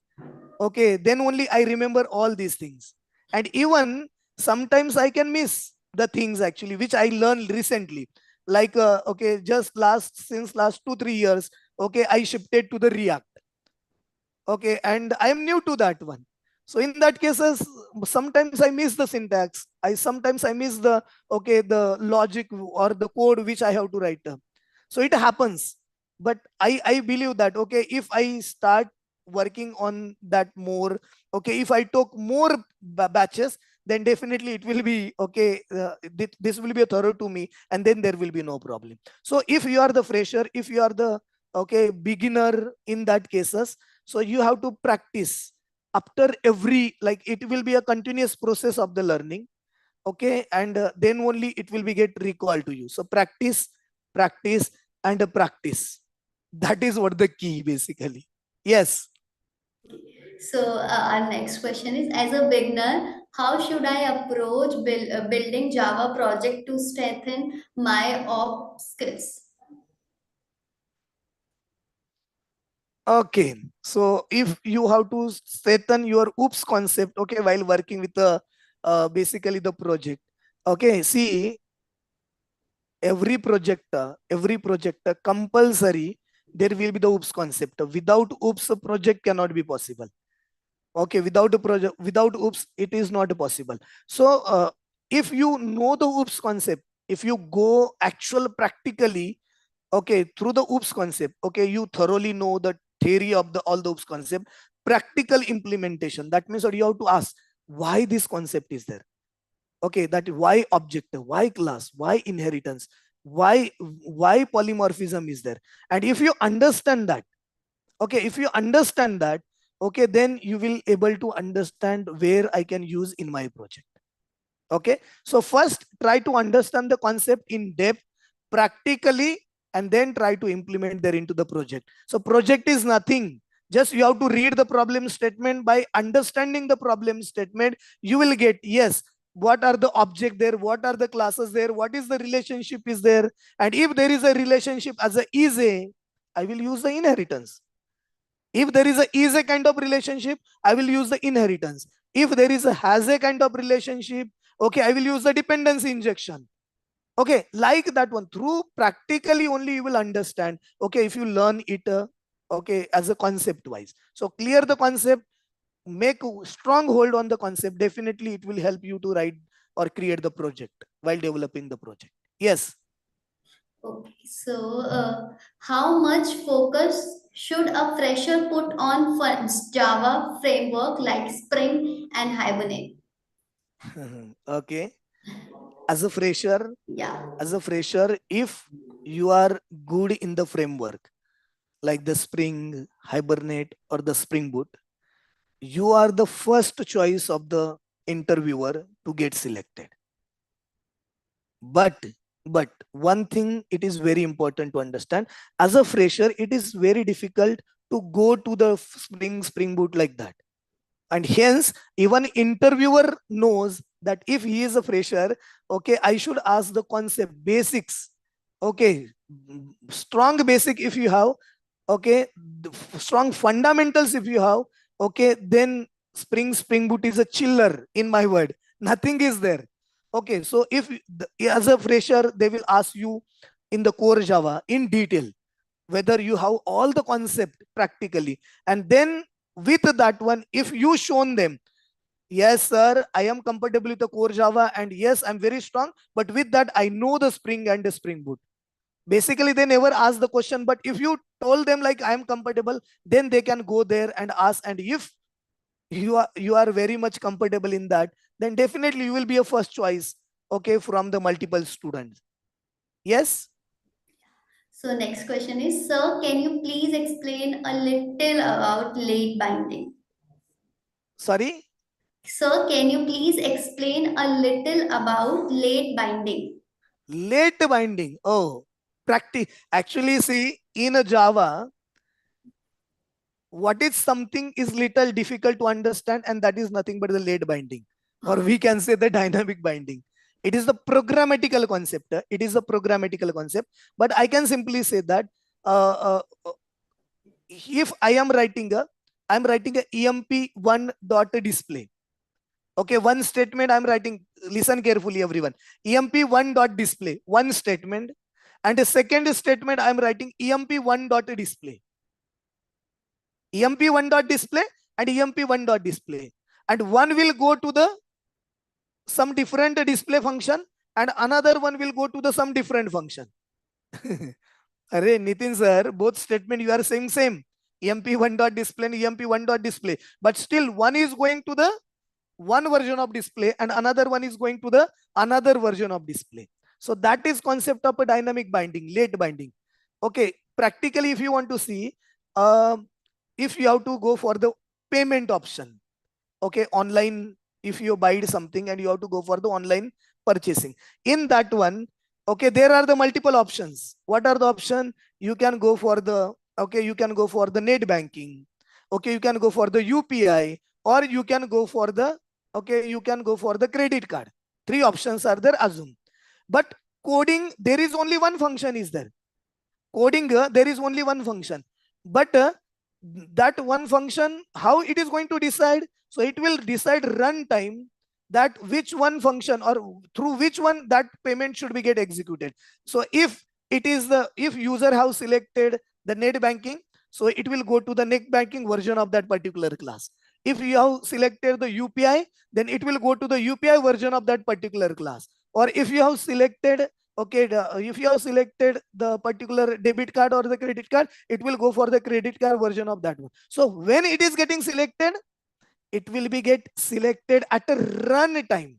Okay, then only I remember all these things. And even sometimes I can miss the things actually, which I learned recently. Like, okay, just since last 2-3 years, okay, I shifted to the React. Okay, and I am new to that one. So in that cases, sometimes I miss the syntax. Sometimes I miss the, okay, the logic or the code which I have to write. So it happens. But I believe that, okay, if I start working on that more, okay, if I took more batches, then definitely it will be okay. This will be a thorough to me, and then there will be no problem. So if you are the fresher, if you are the, okay, beginner in that cases, so you have to practice after every, like, it will be a continuous process of the learning. Okay, and then only it will be get recalled to you. So practice, practice, and practice. That is what the key basically. Yes. So our next question is, as a beginner, how should I approach building Java project to strengthen my ops skills? Okay, so if you have to strengthen your oops concept, okay, while working with the basically the project, okay, see, every project compulsory there will be the oops concept. Without oops, a project cannot be possible. Okay, without a project, without oops, it is not possible. So if you know the oops concept, if you go actual practically, okay, through the oops concept, okay, you thoroughly know the theory of the all the oops concept, practical implementation, that means what you have to ask, why this concept is there. Okay, that why object, why class, why inheritance, why polymorphism is there. And if you understand that, okay, if you understand that, okay, then you will able to understand where I can use in my project. Okay, so first try to understand the concept in depth practically, and then try to implement there into the project. So project is nothing, just you have to read the problem statement. By understanding the problem statement, you will get, yes, what are the object there, what are the classes there, what is the relationship is there, and if there is a relationship as a is a, I will use the inheritance. If there is a kind of relationship, I will use the inheritance. If there is a has a kind of relationship, okay, I will use the dependency injection. Okay, like that one. Through practically only you will understand. Okay, if you learn it, okay, as a concept wise. So clear the concept, make a strong hold on the concept. Definitely it will help you to write or create the project while developing the project. Yes. Okay, so how much focus should a fresher put on Java framework like Spring and Hibernate? Okay. As a fresher, Yeah. if you are good in the framework like the Spring, Hibernate, or the Spring Boot, you are the first choice of the interviewer to get selected. But one thing it is very important to understand, as a fresher, it is very difficult to go to the Spring Boot like that. And hence even interviewer knows that if he is a fresher, okay, I should ask the concept basics. Okay, strong basic if you have, okay, strong fundamentals if you have, okay, then Spring Boot is a chiller in my word, nothing is there. Okay, so if as a fresher they will ask you in the core Java in detail whether you have all the concept practically, and then with that one, if you shown them, yes sir, I am compatible with the core Java, and yes, I'm very strong, but with that I know the Spring and the Spring Boot. Basically they never ask the question, but if you told them like I am compatible, then they can go there and ask. And if you are very much comfortable in that, then definitely you will be a first choice, okay, from the multiple students. Yes. So next question is, sir, can you please explain a little about late binding? Sorry. Sir, can you please explain a little about late binding? Late binding. Oh, practice. Actually, see, in a Java, what is something is little difficult to understand, and that is nothing but the late binding, or we can say the dynamic binding. It is the programmatical concept. It is a programmatical concept. But I can simply say that if I'm writing a emp1 dot display. Okay, one statement I'm writing. Listen carefully, everyone. Emp1 dot display, one statement, and a second statement I'm writing emp1 dot display, emp1 dot display, and emp1 dot display, and one will go to the some different display function, and another one will go to the some different function. Array Nitin sir, both statement you are saying same, emp1 dot display and emp1 dot display, but still one is going to the one version of display and another one is going to the another version of display. So that is concept of a dynamic binding, late binding. Okay, practically if you want to see, if you have to go for the payment option, okay, online, if you buy something and you have to go for the online purchasing, in that one, okay, there are the multiple options. What are the option? You can go for the Okay, you can go for the net banking. Okay, you can go for the UPI, or you can go for the, okay, you can go for the credit card. Three options are there, assume. But coding, there is only one function is there. Coding, there is only one function. But that one function, how it is going to decide? So it will decide runtime, that which one function or through which one that payment should be get executed. So if it is the, if user have selected the net banking, so it will go to the net banking version of that particular class. If you have selected the UPI, then it will go to the UPI version of that particular class. Or if you have selected, okay, if you have selected the particular debit card or the credit card, it will go for the credit card version of that one. So when it is getting selected, it will be get selected at a run time,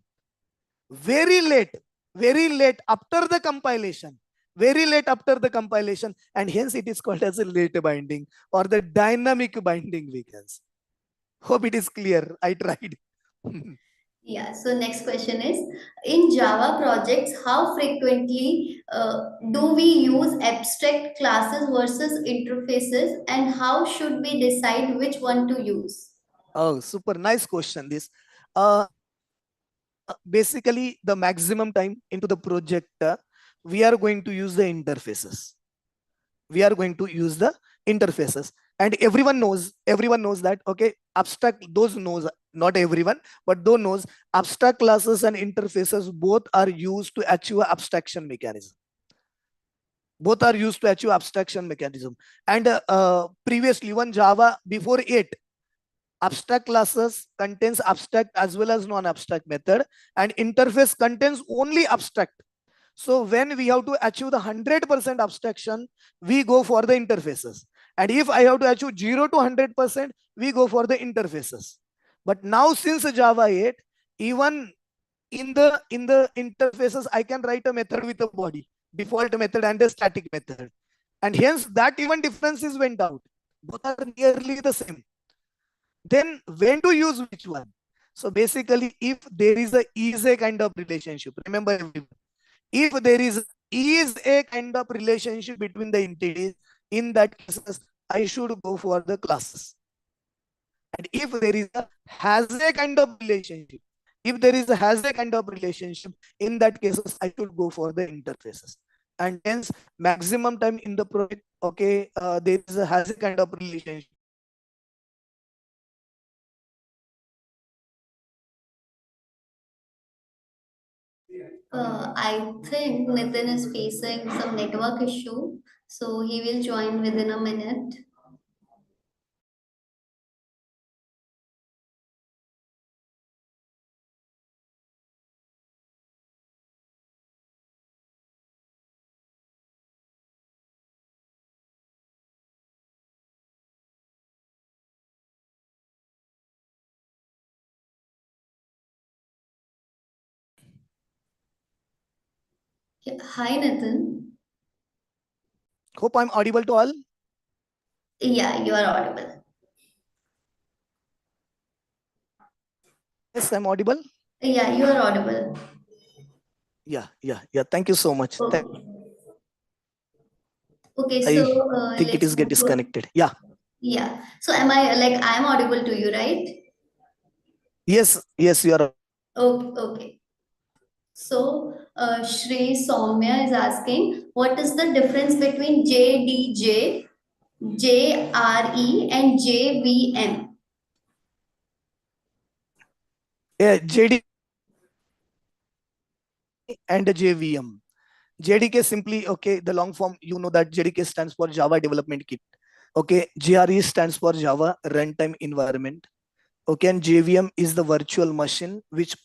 very late after the compilation, very late after the compilation, and hence it is called as a late binding or the dynamic binding, we can say. Hope it is clear. I tried. Yeah, so next question is, in Java projects, how frequently do we use abstract classes versus interfaces, and how should we decide which one to use? Oh, super nice question. This. Basically, the maximum time into the project, we are going to use the interfaces. We are going to use the interfaces, and everyone knows that. Okay, abstract, those knows, not everyone, but those knows abstract classes and interfaces both are used to achieve abstraction mechanism. Both are used to achieve abstraction mechanism. And previously, one Java before 8, abstract classes contains abstract as well as non-abstract method, and interface contains only abstract. So when we have to achieve the 100% abstraction, we go for the interfaces. And if I have to achieve 0 to 100%, we go for the interfaces. But now since Java 8, even in the interfaces, I can write a method with a body, default method and a static method. And hence that even differences went out. Both are nearly the same. Then when to use which one? So basically, if there is a kind of relationship, remember everyone, if there is a kind of relationship between the entities, in that cases, I should go for the classes. And if there is a has a kind of relationship, if there is a has a kind of relationship, in that cases, I should go for the interfaces. And hence, maximum time in the project, okay, there is a has a kind of relationship. I think Nitin is facing some network issue, so he will join within a minute. Yeah. Hi, Nitin. Hope I'm audible to all. Yeah, you are audible. Yes, I'm audible. Yeah, you are audible. Yeah. Thank you so much. Okay. Okay, so I think it let's is get move to, disconnected. Yeah. yeah. So am I like I'm audible to you, right? Yes, you are. Okay, okay. So Shri Soumya is asking, what is the difference between JDJ, JRE, and JVM? Yeah, JD and JVM. JDK simply, okay, the long form, you know that JDK stands for Java Development Kit. Okay, JRE stands for Java Runtime Environment. Okay, and JVM is the virtual machine which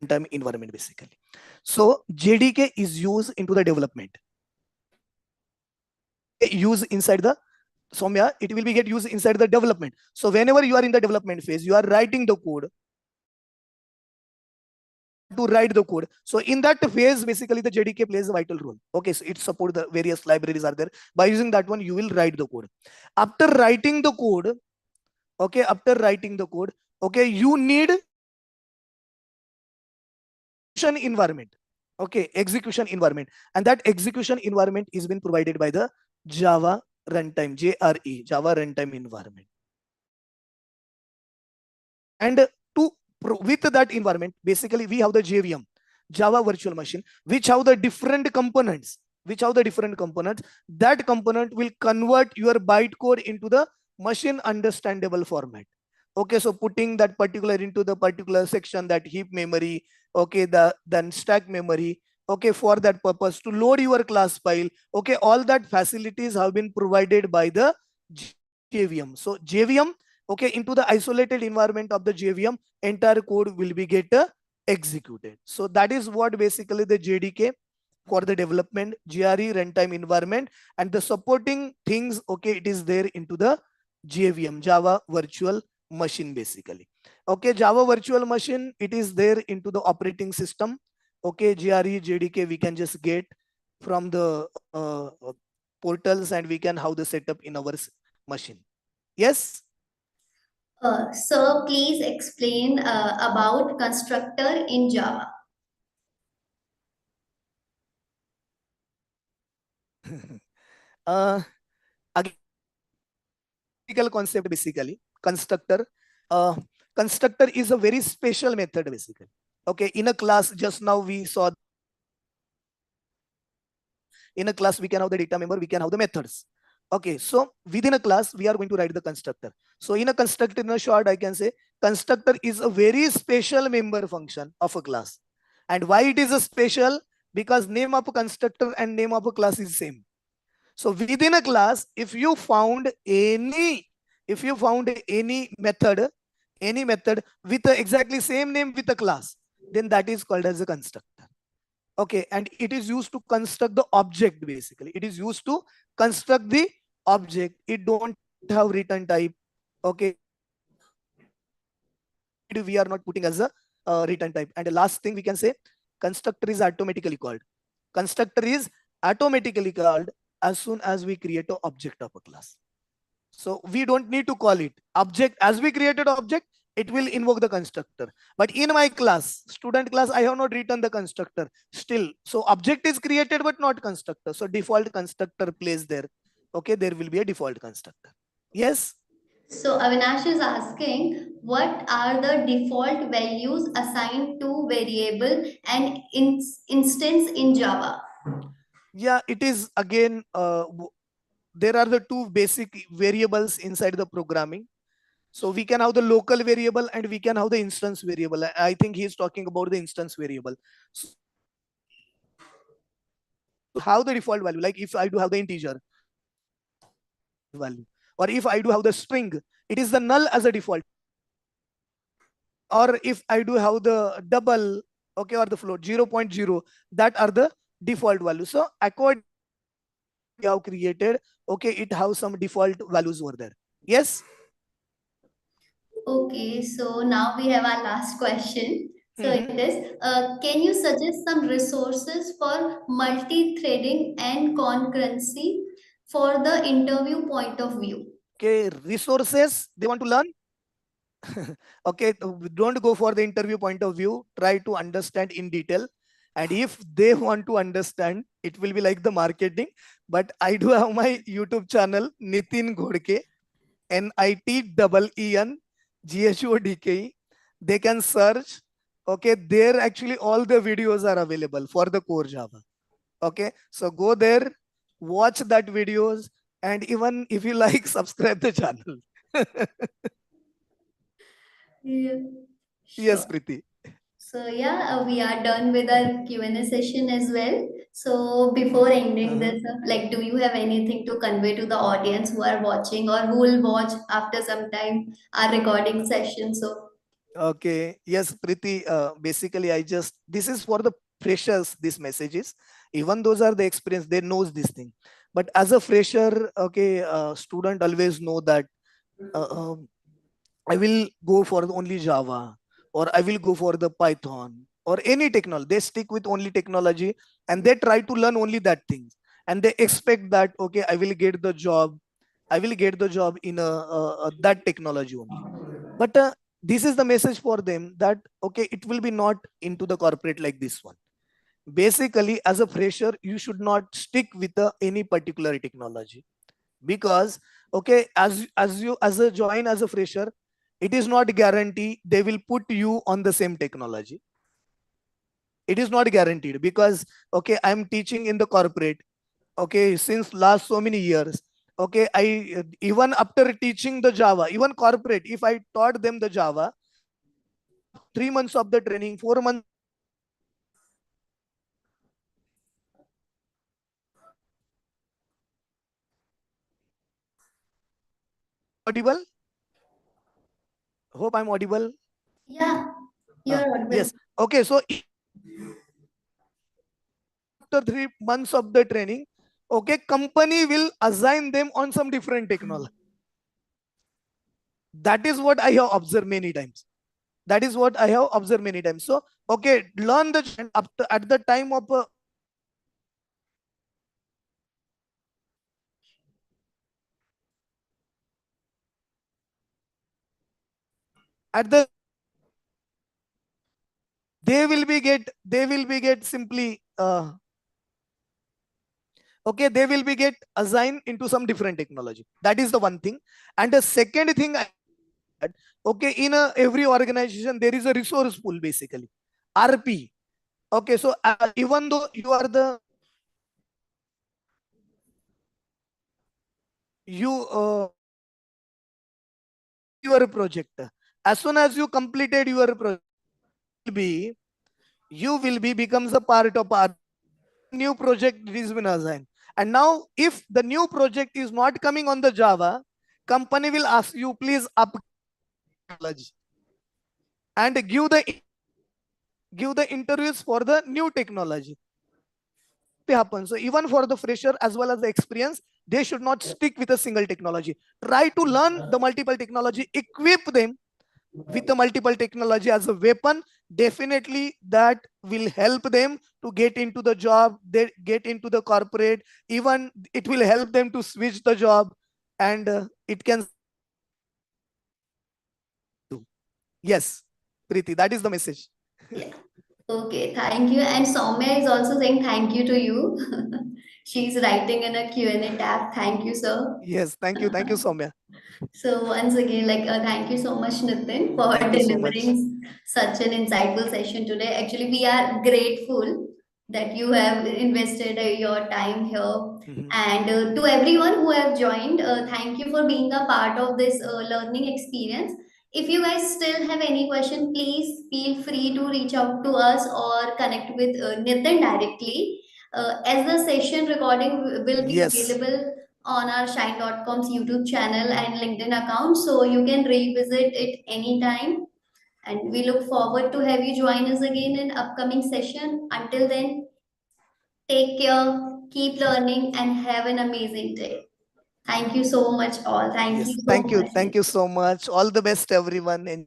runtime environment basically. So JDK is used into the development. Use inside the Soumya, it will be get used inside the development. So whenever you are in the development phase, you are writing the code, to write the code. So in that phase, basically the JDK plays a vital role. Okay, so it support the various libraries are there. By using that one, you will write the code. After writing the code, okay, you need environment. Okay, execution environment, and that execution environment is been provided by the Java runtime, JRE, Java runtime environment. And with that environment, basically we have the JVM, Java virtual machine, which have the different components, that component will convert your bytecode into the machine understandable format. Okay, so putting that particular into the particular section, that heap memory, okay, then stack memory, okay, for that purpose to load your class file, okay, all that facilities have been provided by the JVM. So JVM, okay, into the isolated environment of the JVM, entire code will be get executed. So that is what basically the JDK for the development, GRE runtime environment, and the supporting things, okay, it is there into the JVM, Java virtual machine, basically. Okay, Java virtual machine, it is there into the operating system. Okay, GRE, JDK, we can just get from the portals, and we can have the setup in our machine. Yes. Sir, please explain about constructor in Java. uh, Again, it is a very theoretical concept, basically. Constructor is a very special method, basically. Okay, in a class, just now we saw that in a class we can have the data member, we can have the methods. Okay, so within a class we are going to write the constructor. So in a constructor, in a short, I can say constructor is a very special member function of a class. And why it is a special? Because name of a constructor and name of a class is same. So within a class, if you found any method, with the exactly same name with a class, then that is called as a constructor. Okay, and it is used to construct the object, basically. It is used to construct the object. It don't have return type. Okay, we are not putting as a return type. And the last thing we can say, constructor is automatically called. Constructor is automatically called as soon as we create an object of a class. So we don't need to call it object. As we created object, it will invoke the constructor. But in my class, student class, I have not written the constructor still. So object is created but not constructor. So default constructor plays there. Okay, there will be a default constructor. Yes. So Avinash is asking, what are the default values assigned to variable and instance in Java? Yeah, it is again, there are the two basic variables inside the programming. So we can have the local variable and we can have the instance variable. I think he is talking about the instance variable. So how the default value, like if I do have the integer, so it will be default value. Or if I do have the string, it is the null as a default value. Okay. Or if I do have the double, okay, or the float 0.0, that are the default value. So according to the variable we have created, okay, it has some default values over there. Yes. Okay, so now we have our last question. So Mm-hmm. it is, can you suggest some resources for multi-threading and concurrency for the interview point of view? Okay, resources they want to learn. Okay, don't go for the interview point of view, try to understand in detail. And if they want to understand, it will be like the marketing. But I do have my YouTube channel, Niteen Ghodke, NITEEN They can search. Okay, there actually all the videos are available for the core Java. Okay, so go there, watch that videos, and even if you like, subscribe the channel. Yeah, Yes, sure. Preeti. So yeah, we are done with our Q&A session as well. So before ending Uh-huh. this, like, do you have anything to convey to the audience who are watching or who will watch after some time our recording session? So Okay. Yes, Preeti. Basically, this is for the freshers, these messages. Even those are the experience, they knows this thing. But as a fresher, okay, student always know that uh, um, I will go for only Java, or I will go for the Python or any technology. They stick with only technology and they try to learn only that things. And they expect that, okay, I will get the job. I will get the job in that technology only. But this is the message for them that, okay, it will be not into the corporate like this one. basically as a fresher you should not stick with any particular technology, because okay, as you as a join as a fresher, it is not guarantee they will put you on the same technology. It is not guaranteed, because okay, I'm teaching in the corporate, okay, since last so many years. Okay, I even after teaching the Java, even corporate, if I taught them the Java, after 3 months of the training, 4 months of the training, audible? Hope I'm audible. Yeah, you're audible. Yes. Okay, so even after 3 months of the training, okay, company will assign them on some different technology. That is what I have observed many times. That is what I have observed many times. So okay, learn the and after at the time of at the they will be get simply okay, they will be get assigned into some different technology. That is the one thing. And the second thing I that, okay, in every organization there is a resource pool, basically RP. Okay, so even though you are the you your project, as soon as you completed your project, will be you will be becomes a part of our new project is been assigned. And now if the new project is not coming on the Java, company will ask you please upgrade technology and give the interviews for the new technology. Happens. So even for the fresher as well as the experience, they should not stick with a single technology. Try to learn the multiple technology, equip them with the multiple technology as a weapon. Definitely that will help them to get into the job, they get into the corporate. Even it will help them to switch the job, and it can. Yes, Preeti, that is the message. Yeah. Okay, thank you. And Soumya is also saying thank you to you. She's writing in a Q&A tab. Thank you, sir. Yes, thank you Soumya. So once again, thank you so much, Nitin, for Thank you so much. delivering such an insightful session today. Actually, we are grateful that you have invested your time here. Mhm. And to everyone who have joined, thank you for being a part of this learning experience. If you guys still have any question, please feel free to reach out to us or connect with Nitin directly. As the session recording will be Yes, available on our Shine.com's YouTube channel and LinkedIn account, so you can revisit it anytime. And we look forward to have you join us again in upcoming session. Until then, take care, keep learning, and have an amazing day. Thank you so much, all. Thank you yes, so much. thank you so much, all the best everyone.